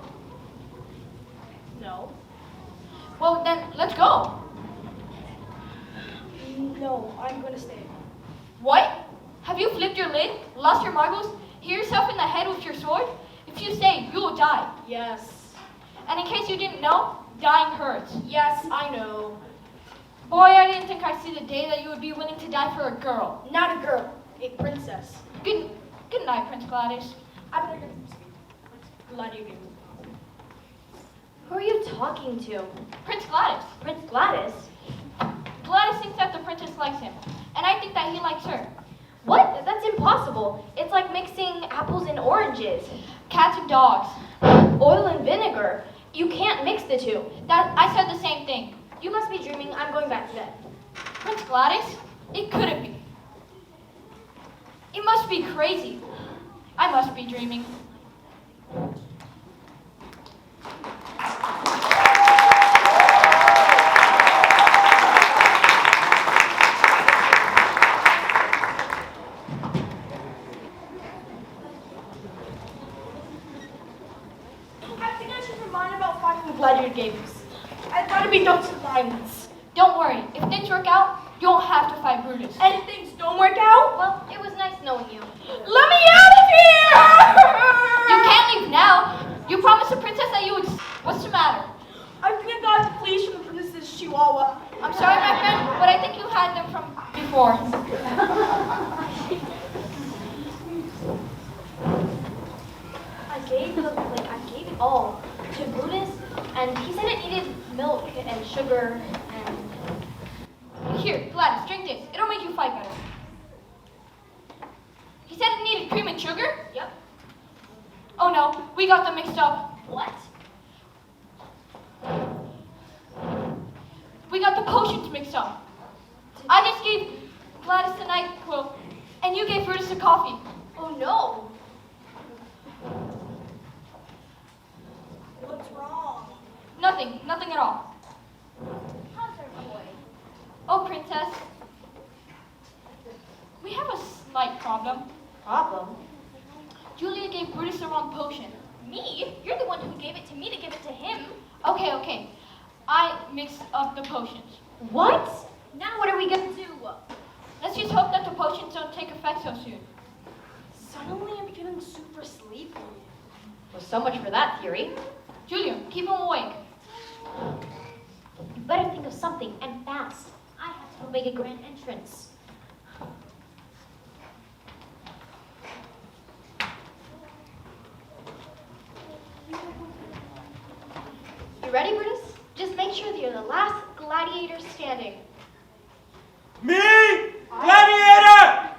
Speaker 3: No.
Speaker 2: Well, then let's go.
Speaker 3: No, I'm going to stay.
Speaker 2: What? Have you flipped your lid, lost your marbles, hit yourself in the head with your sword? If you stay, you will die.
Speaker 3: Yes.
Speaker 2: And in case you didn't know, dying hurts.
Speaker 3: Yes, I know.
Speaker 2: Boy, I didn't think I'd see the day that you would be willing to die for a girl.
Speaker 3: Not a girl, a princess.
Speaker 2: Good night, Prince Gladys.
Speaker 3: I better get some sleep. Gladiator games.
Speaker 7: Who are you talking to?
Speaker 2: Prince Gladys.
Speaker 7: Prince Gladys?
Speaker 2: Gladys thinks that the princess likes him, and I think that he likes her.
Speaker 7: What? That's impossible. It's like mixing apples and oranges.
Speaker 2: Cats and dogs.
Speaker 7: Oil and vinegar. You can't mix the two.
Speaker 2: That I said the same thing.
Speaker 7: You must be dreaming. I'm going back to bed.
Speaker 2: Prince Gladys? It couldn't be. It must be crazy. I must be dreaming.
Speaker 3: I think I should remind about fighting the gladiator games. I'd rather be those lions.
Speaker 2: Don't worry. If things work out, you won't have to fight Brutus.
Speaker 3: And if things don't work out,
Speaker 7: Well, it was nice knowing you.
Speaker 3: let me out of here!
Speaker 2: You can't leave now. You promised the princess that you would. What's the matter?
Speaker 3: I think I got the police from the princess's chihuahua.
Speaker 2: I'm sorry, my friend, but I think you had them from before.
Speaker 7: I gave it all to Brutus, and he said it needed milk and sugar and
Speaker 2: Here, Gladys, drink this. It'll make you fight better. He said it needed cream and sugar?
Speaker 7: Yep.
Speaker 2: Oh no, we got them mixed up.
Speaker 7: What?
Speaker 2: We got the potions mixed up. I just gave Gladys the NyQuil, and you gave Brutus the coffee.
Speaker 7: Oh no.
Speaker 3: What's wrong?
Speaker 2: Nothing at all.
Speaker 7: How's our boy?
Speaker 2: Oh, princess. We have a slight problem.
Speaker 7: Problem?
Speaker 2: Julia gave Brutus the wrong potion.
Speaker 6: Me? You're the one who gave it to me to give it to him.
Speaker 2: Okay. I mixed up the potions.
Speaker 7: What? Now what are we gonna do?
Speaker 2: Let's just hope that the potions don't take effect so soon.
Speaker 3: Suddenly I'm feeling super sleepy.
Speaker 7: Well, so much for that theory.
Speaker 2: Julia, keep him awake.
Speaker 6: You better think of something, and fast. I have to make a grand entrance.
Speaker 5: You ready, Brutus? Just make sure that you're the last gladiator standing.
Speaker 8: Me? Gladiator!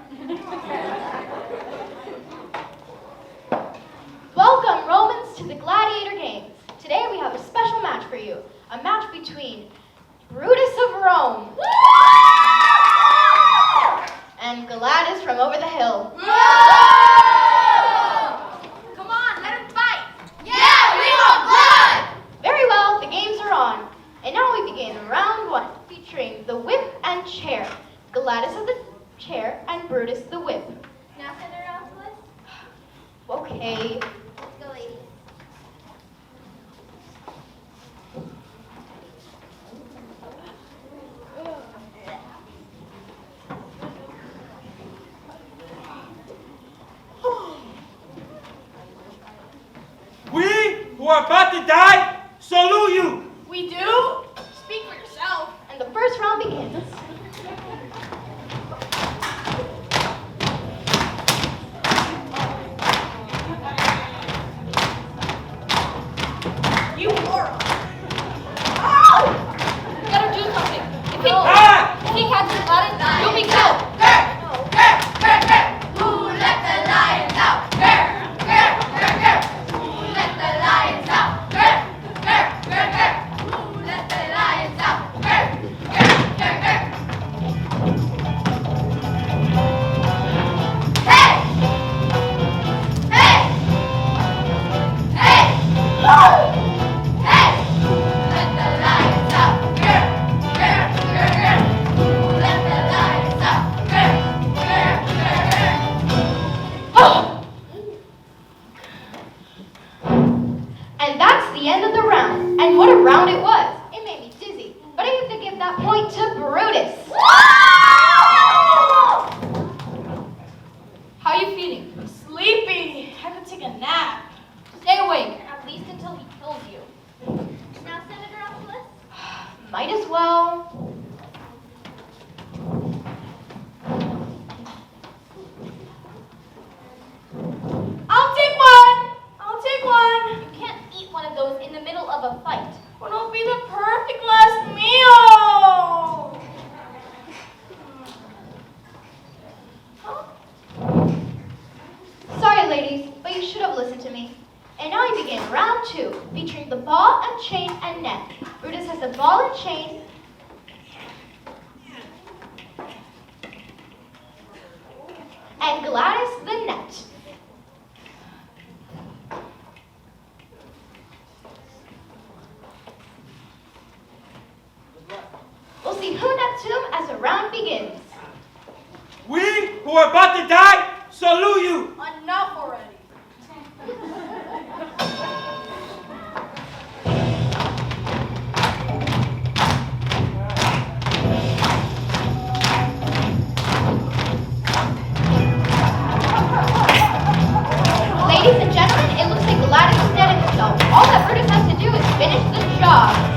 Speaker 5: Welcome, Romans, to the Gladiator Games. Today we have a special match for you. A match between Brutus of Rome and Gladys from over the hill.
Speaker 6: Come on, let him fight.
Speaker 1: Yeah, we want blood!
Speaker 5: Very well, the games are on. And now we begin round one, featuring the whip and chair. Gladys of the chair and Brutus the whip.
Speaker 6: Now send her out to us.
Speaker 5: Okay.
Speaker 6: Let's go, ladies.
Speaker 8: We who are about to die salute you.
Speaker 3: We do? Speak for yourself.
Speaker 5: And the first round begins.
Speaker 3: You moron.
Speaker 2: You gotta do something.
Speaker 8: Ah!
Speaker 2: If he catches Gladys, you'll be killed.
Speaker 1: Who let the lions out? Who let the lions out?
Speaker 5: And what a round it was. It made me dizzy. But I have to give that point to Brutus.
Speaker 2: How are you feeling?
Speaker 3: Sleepy. I could take a nap.
Speaker 2: Stay awake.
Speaker 6: At least until he kills you. Now, Senator Oculus?
Speaker 5: Might as well.
Speaker 3: I'll take one. I'll take one.
Speaker 6: You can't eat one of those in the middle of a fight.
Speaker 3: What'll be the perfect last meal?
Speaker 5: Sorry, ladies, but you should have listened to me. And now we begin round 2, featuring the ball and chain and net. Brutus has the ball and chain. And Gladys the net. We'll see who nets whom as the round begins.
Speaker 8: We who are about to die salute you.
Speaker 3: Enough already.
Speaker 5: Ladies and gentlemen, it looks like Gladys is netting himself. All that Brutus has to do is finish the job.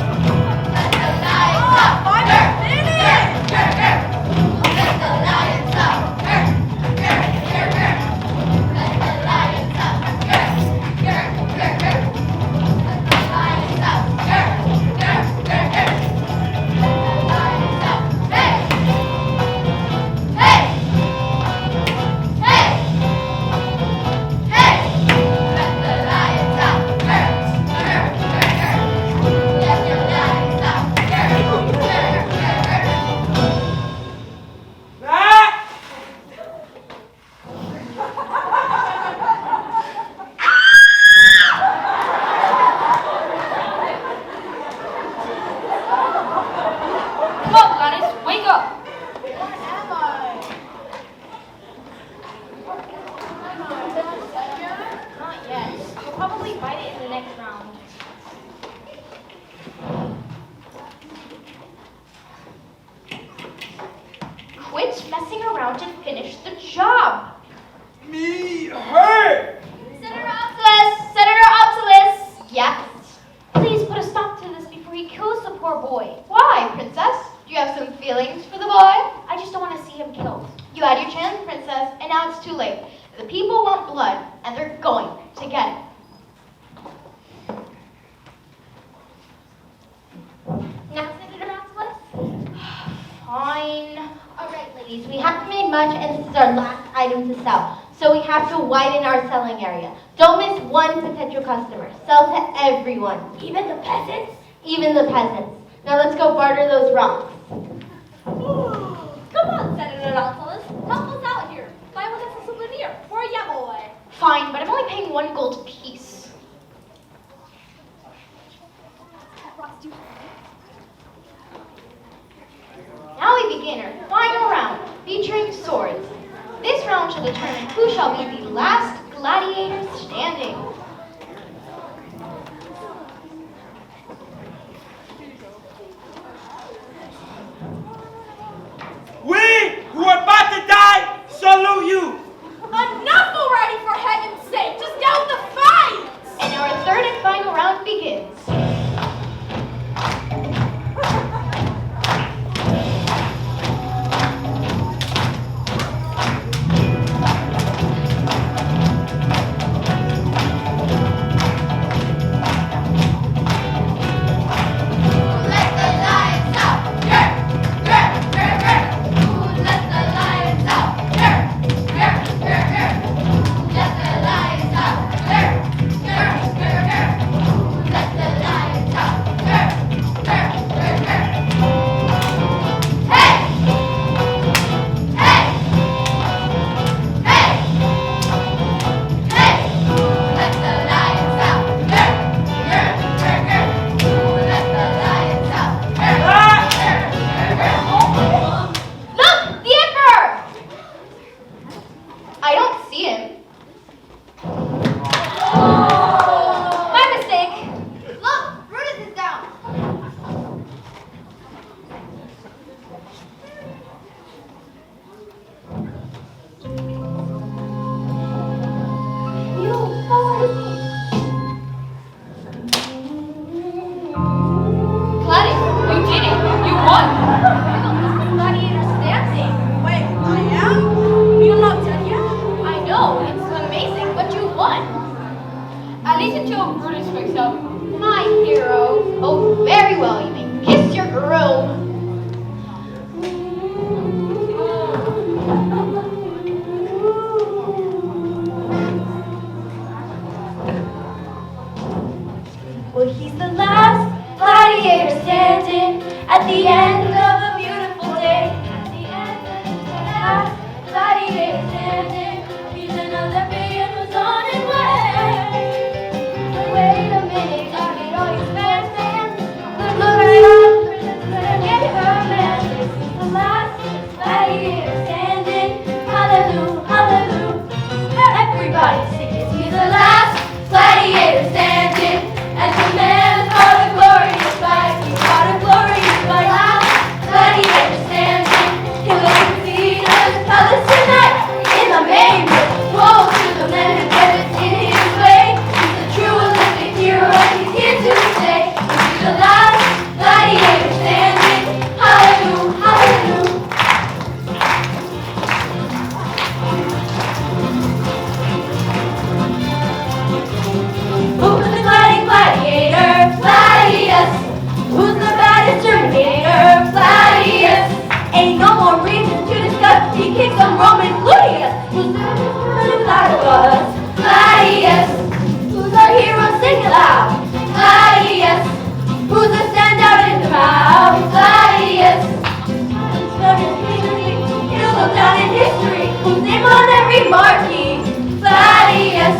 Speaker 5: Quit messing around and finish the job.
Speaker 8: Me hurt.
Speaker 6: Senator Oculus! Senator Oculus!
Speaker 5: Yes.
Speaker 6: Please put a stop to this before he kills the poor boy.
Speaker 5: Why, Princess? Do you have some feelings for the boy?
Speaker 6: I just don't want to see him killed.
Speaker 5: You had your chance, Princess, and now it's too late. The people want blood, and they're going to get it.
Speaker 6: Now, Senator Oculus?
Speaker 5: Fine.
Speaker 7: All right, ladies, we haven't made much, and this is our last item to sell. So we have to widen our selling area. Don't miss one potential customer. Sell to everyone.
Speaker 6: Even the peasants?
Speaker 7: Even the peasants. Now let's go barter those rocks.
Speaker 6: Come on, Senator Oculus. Help us out here. Buy with us a souvenir for ya boy.
Speaker 5: Fine, but I'm only paying 1 gold apiece. Now we begin our final round, featuring swords. This round shall determine who shall be the last gladiator standing.
Speaker 8: We who are about to die salute you.
Speaker 3: Enough already, for heaven's sake! Just down the fight!
Speaker 5: And our third and final round begins.
Speaker 2: Gladys, you did it. You won.
Speaker 5: Gladiators dancing.
Speaker 3: Wait, I am? You're not dead yet?
Speaker 5: I know, it's amazing, but you won.
Speaker 2: At least until Brutus wakes up.
Speaker 5: My hero. Oh, very well, you may kiss your groom.
Speaker 1: Well, he's the last gladiator standing at the end of a beautiful day. At the end of the last gladiator standing, he's an Olympian who's on his way. Wait a minute, look at all these fans stand. Look at all the prisoners that get her man. This is the last gladiator standing. Hallelujah, hallelujah. Everybody sing it. He's the last gladiator standing. And the man fought a glorious fight. He fought a glorious fight. Last gladiator standing. He'll succeed at his palace tonight. In the main room, woe to the man who gets in his way. He's a true Olympic hero and he's here to stay. He's the last gladiator standing. Hallelujah, hallelujah. Who's the gladiator? Gladius. Who's the baddest Terminator? Gladius. Ain't no more reason to discuss. He kicks some Roman Gladius. Who's the Gladius? Gladius. Who's our hero? Sing it loud. Gladius. Who's the standout in the crowd? Gladius. He'll go down in history. Whose name on every marquee? Gladius.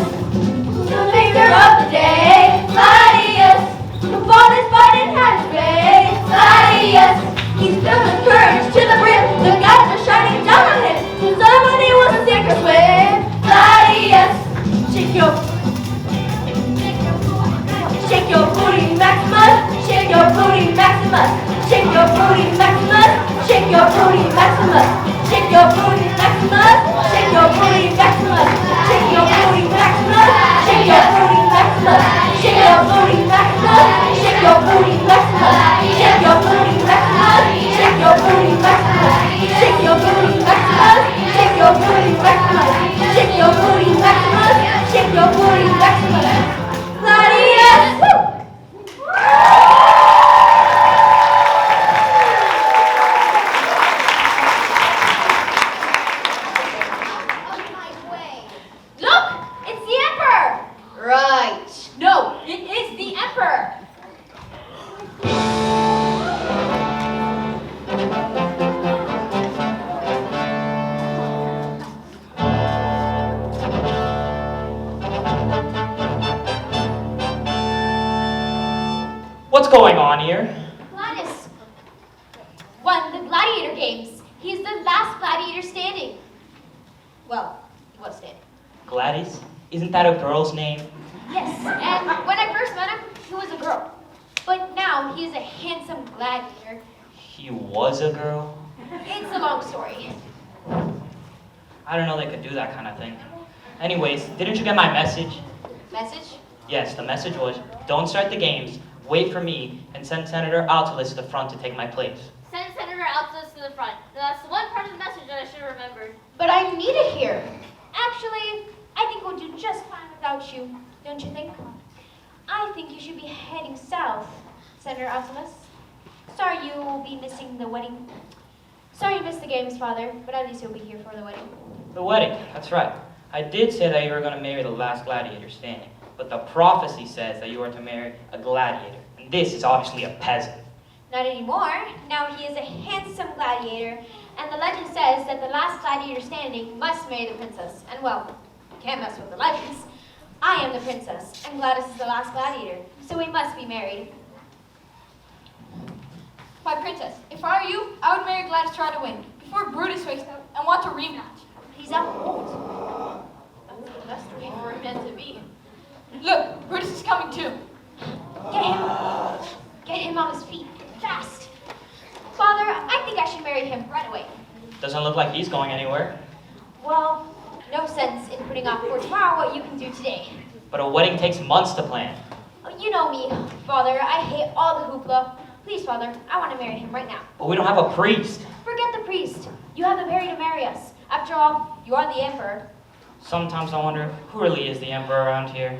Speaker 1: The victor of the day, Gladius. The fought his fight in Hansbay, Gladius. He's filled with courage to the brim. The guys are shining down on him. His ceremony was a sink or swim, Gladius. Shake your booty, Maximus. Shake your booty, Maximus. Shake your booty, Maximus. Shake your booty, Maximus. Shake your booty, Maximus. Shake your booty, Maximus. Shake your booty, Maximus. Shake your booty, Maximus. Shake your booty, Maximus. Shake your booty, Maximus. Shake your booty, Maximus. Shake your booty, Maximus. Shake your booty, Maximus. Shake your booty, Maximus. Shake your booty, Maximus. Shake your booty, Maximus. Gladius!
Speaker 5: Look, it's the Emperor. Right. No, it is the Emperor.
Speaker 10: What's going on here?
Speaker 6: Gladys won the gladiator games. He's the last gladiator standing.
Speaker 5: Well, he was standing.
Speaker 10: Gladys? Isn't that a girl's name?
Speaker 6: Yes, and when I first met him, he was a girl. But now he is a handsome gladiator.
Speaker 10: He was a girl?
Speaker 6: It's a long story.
Speaker 10: I don't know they could do that kind of thing. Anyways, didn't you get my message?
Speaker 5: Message?
Speaker 10: Yes, the message was, don't start the games, wait for me, and send Senator Altulis to the front to take my place.
Speaker 6: Send Senator Altus to the front. That's the one part of the message that I should have remembered.
Speaker 5: But I need it here.
Speaker 6: Actually, I think we'll do just fine without you, don't you think? I think you should be heading south, Senator Altulis. Sorry you will be missing the wedding. Sorry you missed the games, Father, but at least you'll be here for the wedding.
Speaker 10: The wedding, that's right. I did say that you were going to marry the last gladiator standing, but the prophecy says that you are to marry a gladiator, and this is obviously a peasant.
Speaker 6: Not anymore. Now he is a handsome gladiator, and the legend says that the last gladiator standing must marry the princess. And well, you can't mess with the legends. I am the princess, and Gladys is the last gladiator, so we must be married.
Speaker 2: My princess, if I were you, I would marry Gladys to try to win, before Brutus wakes up and wants a rematch.
Speaker 6: He's up old.
Speaker 5: That's the best way for a man to be.
Speaker 2: Look, Brutus is coming too.
Speaker 6: Get him. Get him on his feet, fast. Father, I think I should marry him right away.
Speaker 10: Doesn't look like he's going anywhere.
Speaker 6: Well, no sense in putting off for tomorrow what you can do today.
Speaker 10: But a wedding takes months to plan.
Speaker 6: Oh, You know me, Father. I hate all the hoopla. Please, Father, I want to marry him right now.
Speaker 10: But we don't have a priest.
Speaker 6: Forget the priest. You have the Perry to marry us. After all, you are the emperor.
Speaker 10: Sometimes I wonder who really is the emperor around here.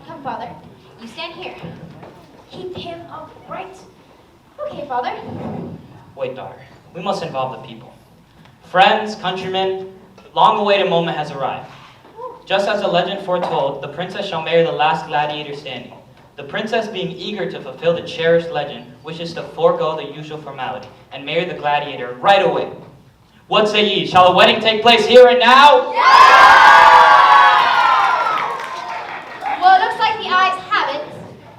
Speaker 6: Come, Father. You stand here. Keep him upright. Okay, Father.
Speaker 10: Wait, daughter. We must involve the people. Friends, countrymen, the long-awaited moment has arrived. Just as the legend foretold, the princess shall marry the last gladiator standing. The princess, being eager to fulfill the cherished legend, wishes to forego the usual formality and marry the gladiator right away. What say ye? Shall the wedding take place here and now?
Speaker 6: Well, it looks like the eyes have it.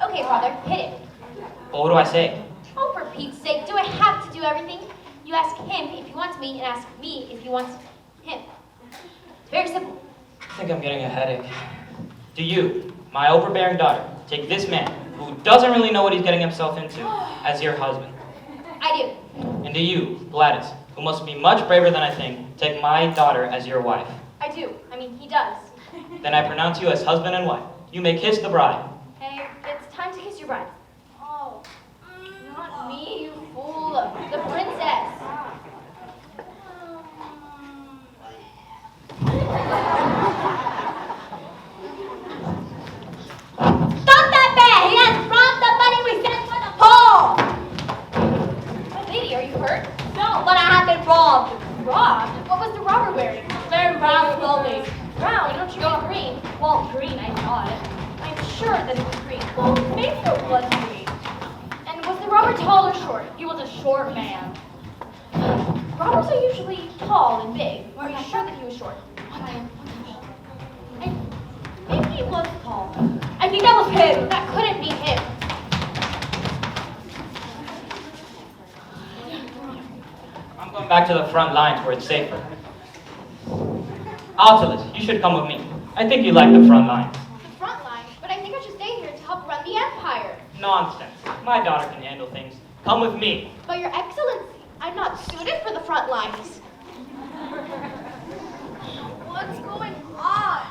Speaker 6: Okay, Father, hit it.
Speaker 10: But what do I say?
Speaker 6: Oh, for Pete's sake, do I have to do everything? You ask him if he wants me, and ask me if he wants him. It's very simple.
Speaker 10: I think I'm getting a headache. Do you, my overbearing daughter, take this man, who doesn't really know what he's getting himself into, as your husband?
Speaker 6: I do.
Speaker 10: And do you, Gladys, who must be much braver than I think, take my daughter as your wife?
Speaker 6: I do. I mean, he does.
Speaker 10: Then I pronounce you as husband and wife. You may kiss the bride.
Speaker 6: Hey, it's time to kiss your bride. Oh, not me, you fool. The princess.
Speaker 7: Stop that man! He has robbed the money we sent for the poor!
Speaker 6: My lady, are you hurt?
Speaker 7: No, but I have been robbed.
Speaker 6: Robbed? What was the robber wearing?
Speaker 7: Very brown clothing.
Speaker 6: Brown? Don't you mean green?
Speaker 7: Well, green, I thought.
Speaker 6: I'm sure that it was green.
Speaker 7: Well, maybe it was green.
Speaker 6: And was the robber tall or short?
Speaker 7: He was a short man.
Speaker 6: Robbers are usually tall and big. Are you sure that he was short?
Speaker 7: Maybe he was tall. I think that was him.
Speaker 6: That couldn't be him.
Speaker 10: I'm going back to the front lines where it's safer. Altulus, you should come with me. I think you like the front lines.
Speaker 5: The front line, but I think I should stay here to help run the empire.
Speaker 10: Nonsense. My daughter can handle things. Come with me.
Speaker 5: But Your Excellency, I'm not suited for the front lines.
Speaker 3: What's going on?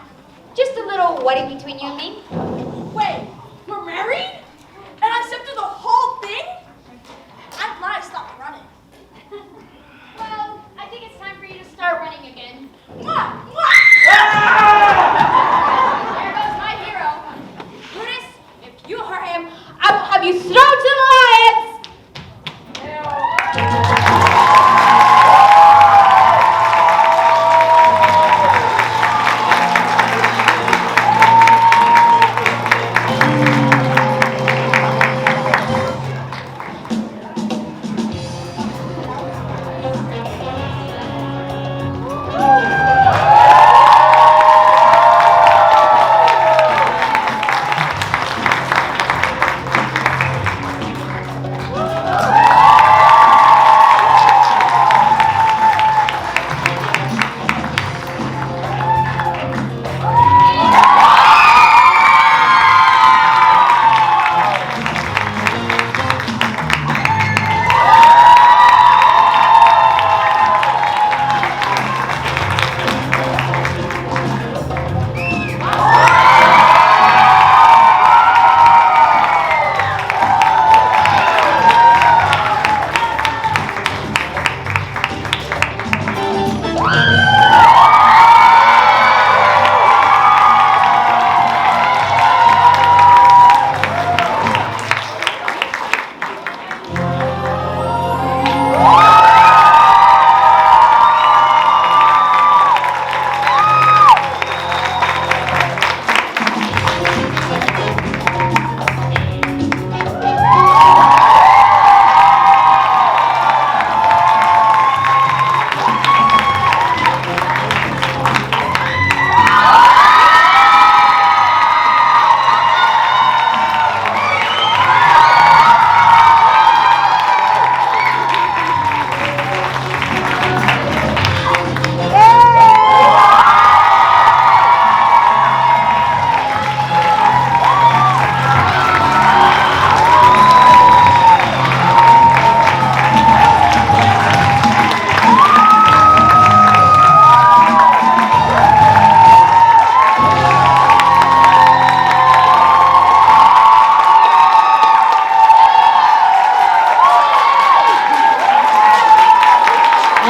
Speaker 6: Just a little wedding between you and me.
Speaker 3: Wait, we're married? And I stepped through the whole thing? I'm glad I stopped running.
Speaker 2: Well, I think it's time for you to start running again.
Speaker 3: Mwah!
Speaker 2: There goes my hero.
Speaker 3: Brutus, if you hurt him, I will have you thrown to the lions!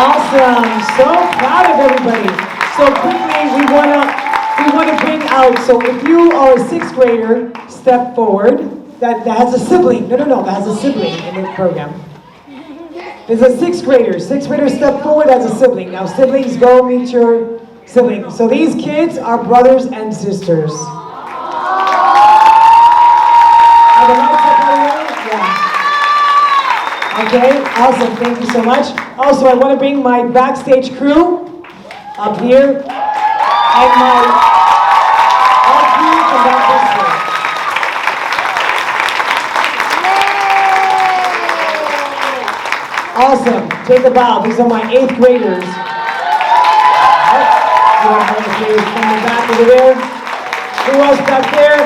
Speaker 9: Awesome. So proud of everybody. So quickly, we wanna bring out, so if you are a sixth grader, step forward. That has a sibling. No, that has a sibling in the program. There's a sixth grader. Sixth grader, step forward as a sibling. Now siblings, go meet your sibling. So these kids are brothers and sisters. Are the lights up already? Yeah. Okay, awesome. Thank you so much. Also, I want to bring my backstage crew up here. And my all crew from back this way. Awesome. Take a bow. These are my 8th graders. You have my 8th graders from the back over there. Who else back there?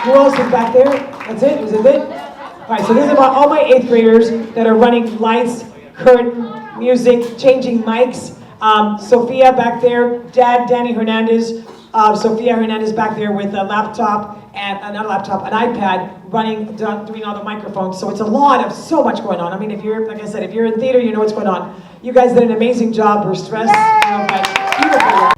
Speaker 9: Who else is back there? That's it? Is it it? All right, so these are all my 8th graders that are running lights, curtain, music, changing mics. Sophia back there, Dad, Danny Hernandez. Sophia Hernandez back there with a laptop, and not a laptop, an iPad, doing all the microphones. So it's so much going on. I mean, if you're, like I said, if you're in theater, you know what's going on. You guys did an amazing job. We're stressed. But beautiful.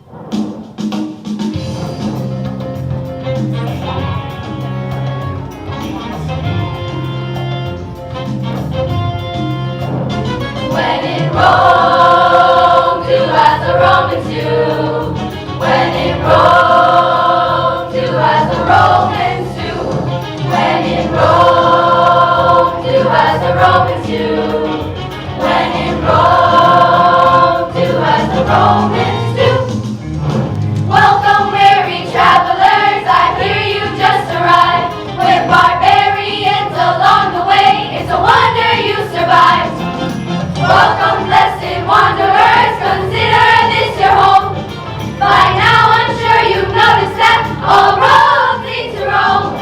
Speaker 1: When in Rome, do as the Romans do. When in Rome, do as the Romans do. When in Rome, do as the Romans do. When in Rome, do as the Romans do. Welcome, weary travelers, I hear you just arrived. With barbarians along the way, it's a wonder you survived. Welcome, blessed wanderers, consider this your home. By now I'm sure you've noticed that all roads lead to Rome.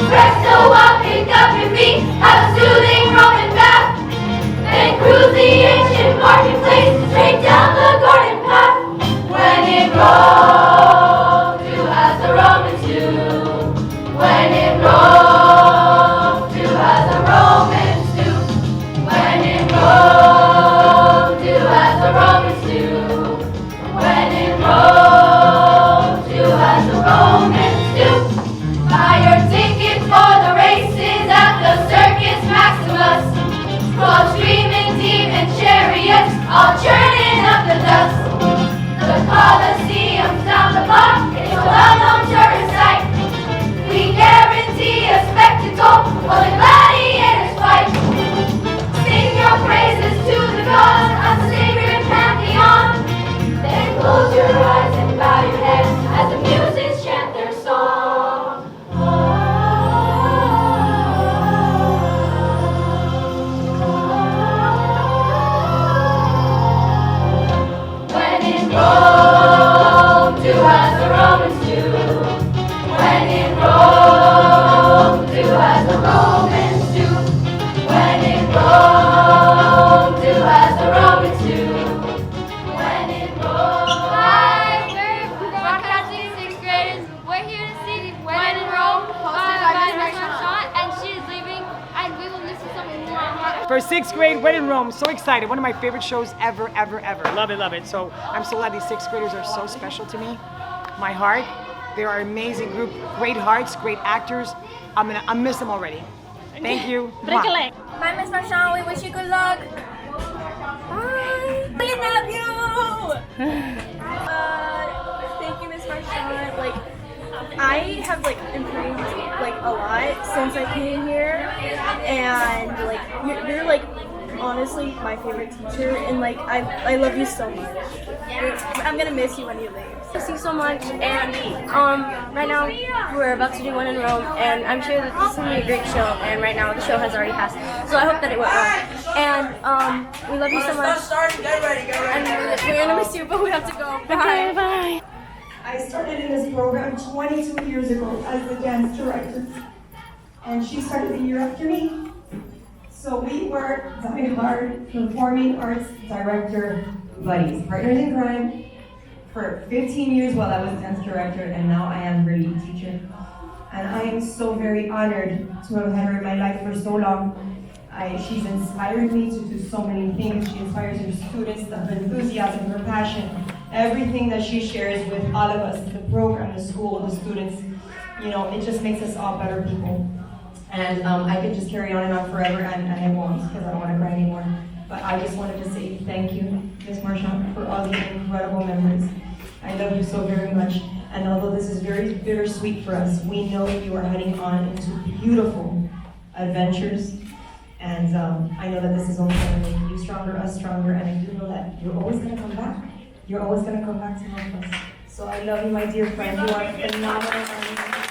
Speaker 1: Rest a while, pick up your feet, have a soothing Roman bath. Then cruise the ancient marketplace, straight down the garden path. When in Rome, do as the Romans do. When in Rome, do as the Romans do. When in Rome, do as the Romans do. When in Rome, do as the Romans do. Buy your ticket for the races at the Circus Maximus. While streaming demon chariots, all churning up the dust. The Colosseum's down the block, it's a well-known tourist site. We guarantee a spectacle while the gladiators fight. Sing your praises to the gods of the sacred pantheon. Then close your eyes and bow your head as the muses chant their song. When in Rome, do as the Romans do. When in Rome, do as the Romans do. When in Rome, do as the Romans do. When in Rome.
Speaker 2: Hi, we're broadcasting 6th graders. We're here to see When in Rome, hosted by Ms. Marchand, and she is leaving, and we will listen to some more.
Speaker 9: For 6th grade, When in Rome, so excited. One of my favorite shows ever. Love it. So I'm so glad these 6th graders are so special to me. My heart. They are an amazing group, great hearts, great actors. I miss them already. Thank you. Mwah.
Speaker 2: Hi, Ms. Marchand. We wish you good luck. Bye. We love you.
Speaker 3: Thank you, Ms. Marchand. I have improved a lot since I came here, and you're honestly my favorite teacher, and I love you so much. I'm gonna miss you when you leave.
Speaker 11: Thank you so much, and right now we're about to do When in Rome, and I'm sure that this is gonna be a great show. And right now the show has already passed, so I hope that it went well. And we love you so much.
Speaker 3: Get ready.
Speaker 11: And we're gonna miss you, but we have to go. Bye. Bye.
Speaker 12: I started in this program 22 years ago as the dance director, and she started a year after me. So we were Die Hard Performing Arts Director buddies, partners in crime, for 15 years while I was dance director, and now I am her lead teacher. And I am so very honored to have had her in my life for so long. She's inspired me to do so many things. She inspires her students, her enthusiasm, her passion, everything that she shares with all of us, the program, the school, the students. You know, it just makes us all better people. And I could just carry on and on forever, and I won't, because I don't want to cry anymore. But I just wanted to say thank you, Ms. Marchand, for all these incredible memories. I love you so very much. And although this is very bittersweet for us, we know you are heading on into beautiful adventures. And I know that this is only going to make you stronger, us stronger, and I do know that you're always going to come back. You're always going to come back to help us. So I love you, my dear friend. You are phenomenal.